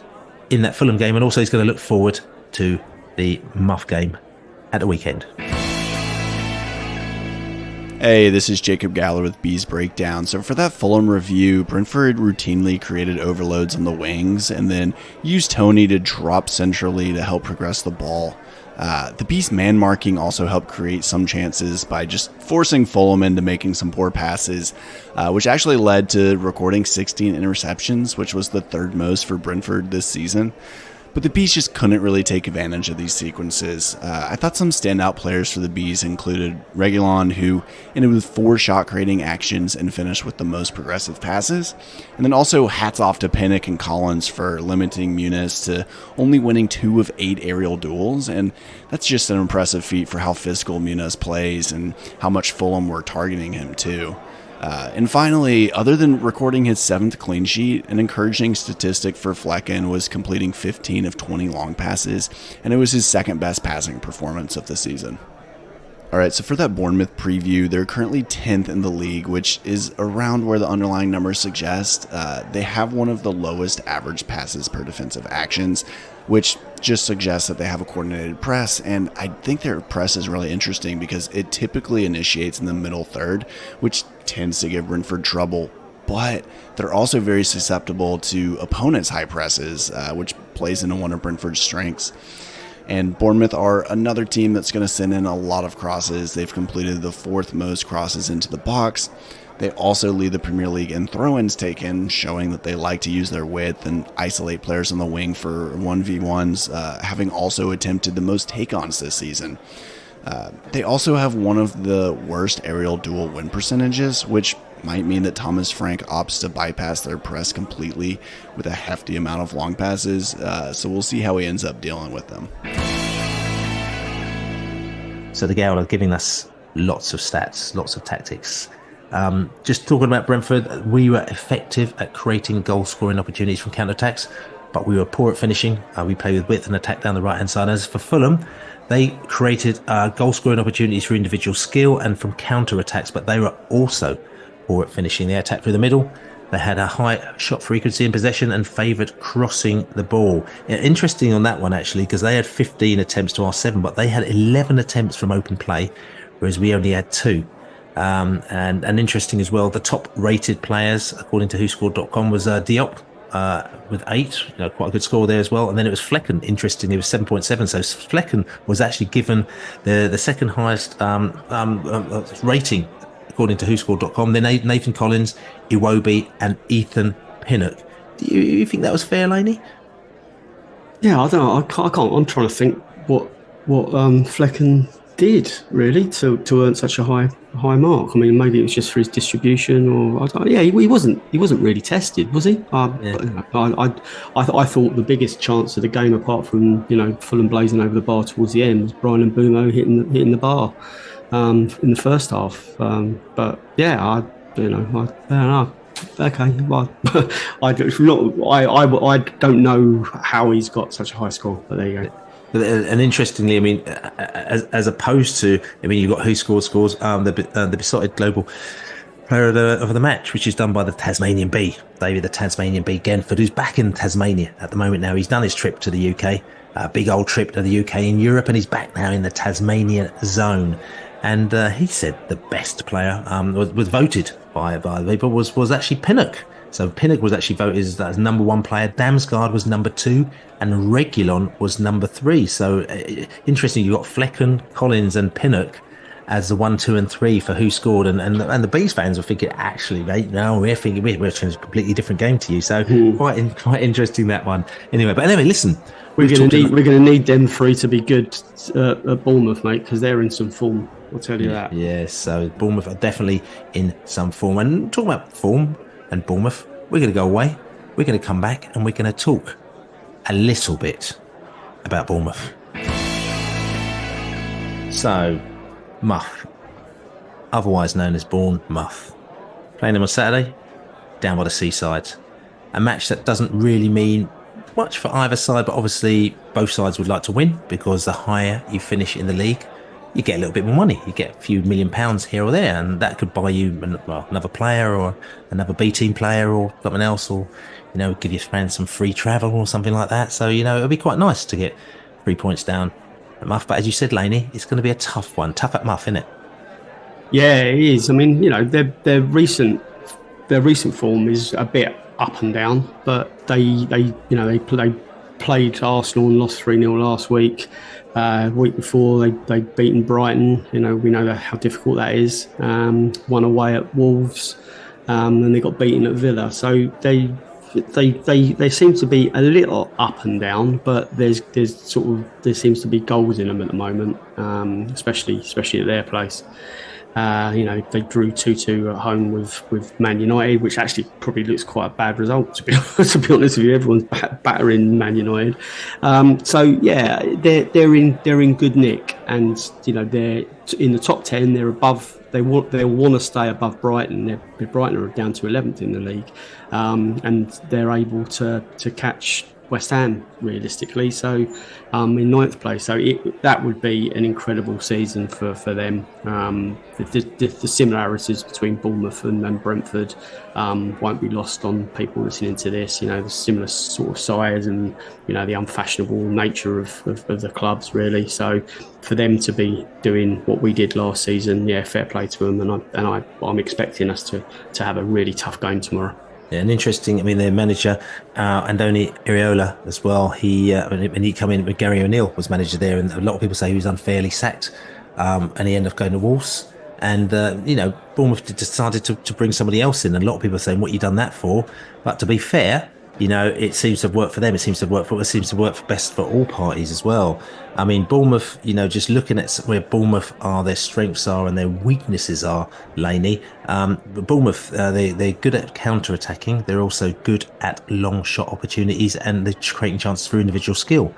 in that Fulham game, and also he's going to look forward to the Muff game at the weekend. Hey, this is Jacob Galler with Bee's Breakdown. So for that Fulham review, Brentford routinely created overloads on the wings and then used Tony to drop centrally to help progress the ball. The Bees man marking also helped create some chances by just forcing Fulham into making some poor passes, which actually led to recording 16 interceptions, which was the 3rd most for Brentford this season. But the Bees just couldn't really take advantage of these sequences. I thought some standout players for the Bees included Reguilon, who ended with 4 shot-creating actions and finished with the most progressive passes. And then also hats off to Pinnock and Collins for limiting Muniz to only winning 2 of 8 aerial duels. And that's just an impressive feat for how physical Muniz plays and how much Fulham were targeting him too. And finally, other than recording his 7th clean sheet, an encouraging statistic for Flecken was completing 15 of 20 long passes, and it was his 2nd best passing performance of the season. Alright, so for that Bournemouth preview, they're currently 10th in the league, which is around where the underlying numbers suggest. They have one of the lowest average passes per defensive actions, which just suggests that they have a coordinated press, and I think their press is really interesting because it typically initiates in the middle third, which tends to give Brentford trouble, but they're also very susceptible to opponents' high presses, which plays into one of Brentford's strengths. And Bournemouth are another team that's going to send in a lot of crosses. They've completed the 4th most crosses into the box. They also lead the Premier League in throw-ins taken, showing that they like to use their width and isolate players on the wing for 1v1s, having also attempted the most take-ons this season. They also have one of the worst aerial duel win percentages, which might mean that Thomas Frank opts to bypass their press completely with a hefty amount of long passes, so we'll see how he ends up dealing with them. So the Gale are giving us lots of stats, lots of tactics. Just talking about Brentford, we were effective at creating goal-scoring opportunities from counter-attacks, but we were poor at finishing. We played with width and attack down the right-hand side. As for Fulham, they created goal-scoring opportunities for individual skill and from counter-attacks, but they were also poor at finishing. They attacked through the middle. They had a high shot frequency in possession and favoured crossing the ball. Interesting on that one, actually, because they had 15 attempts to our 7, but they had 11 attempts from open play, whereas we only had 2. And interesting as well, the top-rated players, according to WhoScored.com, was Diop with 8, quite a good score there as well. And then it was Flecken, interesting, it was 7.7. So Flecken was actually given the second highest rating, according to WhoScored.com. Then Nathan Collins, Iwobi, and Ethan Pinnock. Do you think that was fair, Laney? Yeah, I don't know. I can't. I'm trying to think Flecken did really to earn such a high mark. I mean, maybe it was just for his distribution, or he wasn't really tested, was he? I thought the biggest chance of the game, apart from Fulham blazing over the bar towards the end, was Bryan and Bumo hitting the bar in the first half. But yeah, I don't know. Okay, well, I don't know how he's got such a high score, but there you go. And interestingly, I mean, as opposed to, I mean, you've got who scores, the besotted global player of the match, which is done by the Tasmanian Bee, David the Tasmanian Bee Genford, who's back in Tasmania at the moment now. He's done his trip to the UK, a big old trip to the UK in Europe, and he's back now in the Tasmanian zone. And he said the best player was voted by the people was actually Pinnock. So Pinnock was actually voted as number 1 player. Damsgaard was number 2, and Reguilon was number 3. So interesting, you got Flecken, Collins, and Pinnock as the 1, 2, and 3 for who scored. And the Bees fans were thinking, actually, mate, no, we're thinking we're trying a completely different game to you. So quite interesting, that one. Anyway, listen, we're going to need them 3 to be good at Bournemouth, mate, because they're in some form. I'll tell you that. Yes, so Bournemouth are definitely in some form. And talking about form and Bournemouth, we're going to go away, we're going to come back, and we're going to talk a little bit about Bournemouth. So, Muff, otherwise known as BourneMuff, playing them on Saturday, down by the seaside. A match that doesn't really mean much for either side, but obviously both sides would like to win, because the higher you finish in the league, you get a little bit more money. You get a few £1 million here or there, and that could buy you another player or another B team player or something else, or give your friends some free travel or something like that. So it'll be quite nice to get 3 points down at Muff. But as you said, Laney, it's going to be a tough one. Tough at Muff, isn't it? Yeah, it is. I mean, their recent form is a bit up and down, but they played Arsenal and lost 3-0 last week. Week before they'd beaten Brighton. We know how difficult that is. Won away at Wolves, and they got beaten at Villa. So they seem to be a little up and down, but there seems to be goals in them at the moment, especially at their place. They drew 2-2 at home with Man United, which actually probably looks quite a bad result, to be honest with you. Everyone's battering Man United. So yeah, they're in good nick, and they're in the top 10. They're above. They want to stay above Brighton. Brighton are down to 11th in the league, and they're able to catch West Ham realistically, so in 9th place. So that would be an incredible season for them. The similarities between Bournemouth and Brentford won't be lost on people listening to this. The similar sort of size and the unfashionable nature of the clubs, really. So for them to be doing what we did last season, yeah, fair play to them, and I'm expecting us to have a really tough game tomorrow. Yeah, and interesting. I mean, their manager, Andoni Iraola, as well. When he came in, with Gary O'Neill was manager there, and a lot of people say he was unfairly sacked, and he ended up going to Wolves. And Bournemouth decided to bring somebody else in, and a lot of people are saying, "What you done that for?" But to be fair, it seems to have worked for them. It seems to work best for all parties as well. I mean, Bournemouth, just looking at where Bournemouth are, their strengths are and their weaknesses are, Laney. Bournemouth, they're good at counter-attacking. They're also good at long shot opportunities, and they're creating chances through individual skill.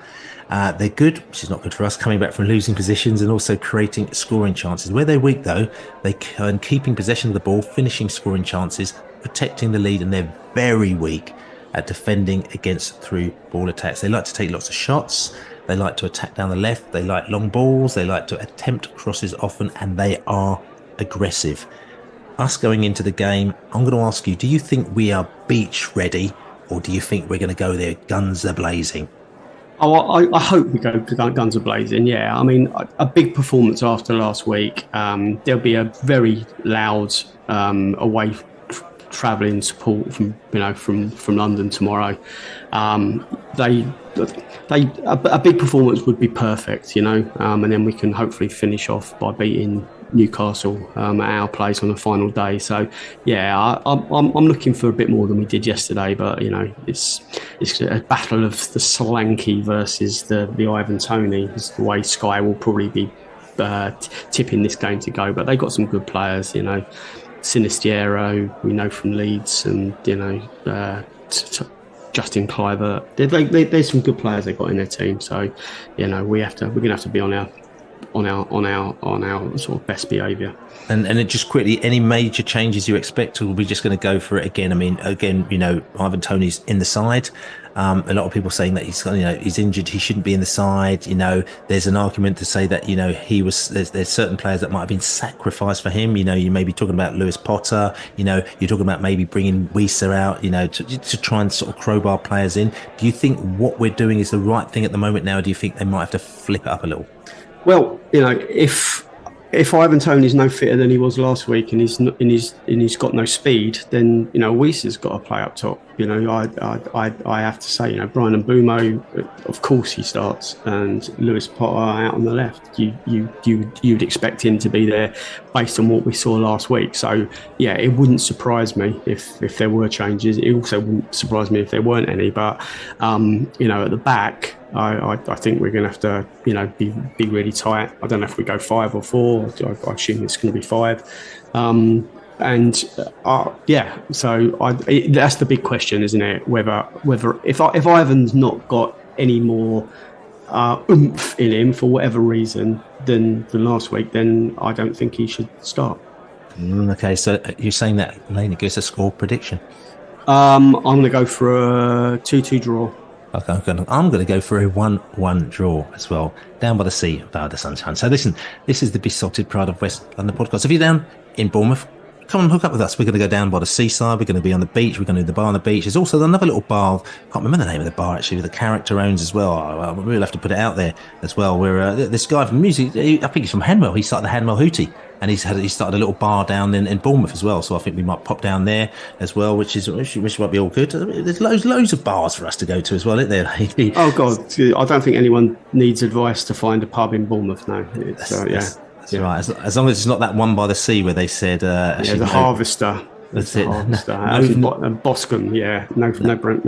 They're good, which is not good for us, coming back from losing positions and also creating scoring chances. Where they're weak, though, they can keeping possession of the ball, finishing scoring chances, protecting the lead, and they're very weak at defending against through ball attacks. They like to take lots of shots. They like to attack down the left. They like long balls. They like to attempt crosses often, and they are aggressive. Us going into the game, I'm going to ask you, do you think we are beach ready, or do you think we're going to go there guns a blazing? Oh, I hope we go guns a blazing. Yeah, I mean, a big performance after last week. There'll be a very loud away travelling support from London tomorrow. A big performance would be perfect, and then we can hopefully finish off by beating Newcastle at our place on the final day. So yeah, I'm looking for a bit more than we did yesterday, but it's a battle of the Solanke versus the Ivan Toney. Is the way Sky will probably be tipping this game to go. But they got some good players, Sinisterro, we know from Leeds, and Justin Kluivert. There's some good players they got in their team. So we're gonna have to be on our sort of best behaviour. And it just quickly, any major changes you expect, or are we just going to go for it again? I mean, again, Ivan Toney's in the side. A lot of people saying that he's injured, he shouldn't be in the side. There's an argument to say that there's certain players that might have been sacrificed for him. You may be talking about Lewis Potter. You're talking about maybe bringing Wieser out. To try and sort of crowbar players in. Do you think what we're doing is the right thing at the moment now? Or do you think they might have to flip it up a little? Well, if Ivan Toney's no fitter than he was last week, and he's got no speed, then Wieser's got to play up top. I have to say, Bryan Mbeumo, of course he starts, and Lewis Potter out on the left. You'd expect him to be there based on what we saw last week. So yeah, it wouldn't surprise me if there were changes. It also wouldn't surprise me if there weren't any. But at the back, I think we're going to have to be really tight. I don't know if we go 5 or 4. I assume it's going to be 5. So that's the big question, isn't it? Whether if Ivan's not got any more oomph in him for whatever reason than last week, then I don't think he should start. Okay, so you're saying that Laney gives a score prediction? I'm going to go for a 2-2 draw. Okay, I'm going to go for a 1-1 draw as well, down by the sea, Vale de Sunshine. So listen, this is the Besotted Pride of West London podcast. If you're down in Bournemouth, come and hook up with us. We're going to go down by the seaside. We're going to be on the beach. We're going to do the bar on the beach. There's also another little bar. Can't remember the name of the bar actually. The character owns as well. We'll have to put it out there as well. We're this guy from music. I think he's from Hanwell. He started the Hanwell Hootie, and he started a little bar down in Bournemouth as well. So I think we might pop down there as well, which might be all good. There's loads of bars for us to go to as well, isn't there? Oh God, I don't think anyone needs advice to find a pub in Bournemouth. No, That's right. As long as it's not that one by the sea where they said... the Harvester. That's it. Boscombe, yeah. No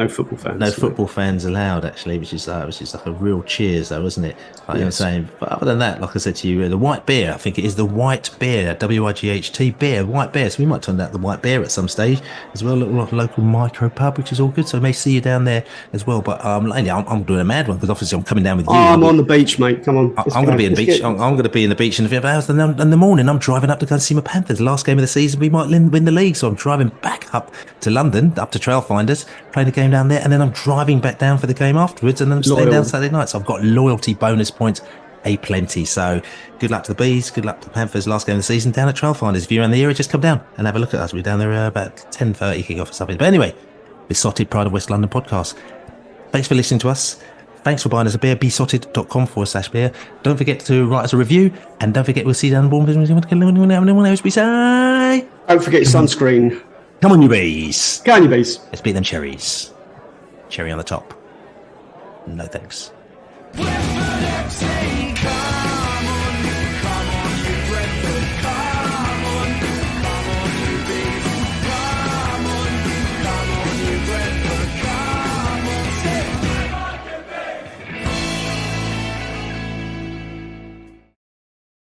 football fans. No football fans allowed, actually, which is like a real cheers, though, isn't it? Like you were saying. But other than that, like I said to you, the white beer, I think it is the white beer, WIGHT beer, white beer. So we might turn out the white beer at some stage as well, a little local micro pub, which is all good. So I may see you down there as well. But Laney, I'm doing a mad one because obviously I'm coming down with you. I'm on the beach, mate. Come on. I'm going to be in the beach. I'm going to be in the beach in a few hours. And in the morning, I'm driving up to go and see my Panthers. Last game of the season, we might win the league. So I'm driving back up to London, up to Trailfinders, playing the game down there, and then I'm driving back down for the game afterwards, and then I'm staying down Saturday night. So I've got loyalty bonus points aplenty. So good luck to the Bees, good luck to the Panthers. Last game of the season down at Trailfinders. If you're around the area, just come down and have a look at us. We're down there about 10:30 kick-off or something. But anyway, Besotted Pride of West London podcast. Thanks for listening to us. Thanks for buying us a beer. besotted.com/beer. Don't forget to write us a review, and don't forget we'll see you down in Bournemouth. Anyone else we say? Don't forget your sunscreen. Come on, you bees. Go on, you bees. Let's beat them cherries. Cherry on the top. No thanks.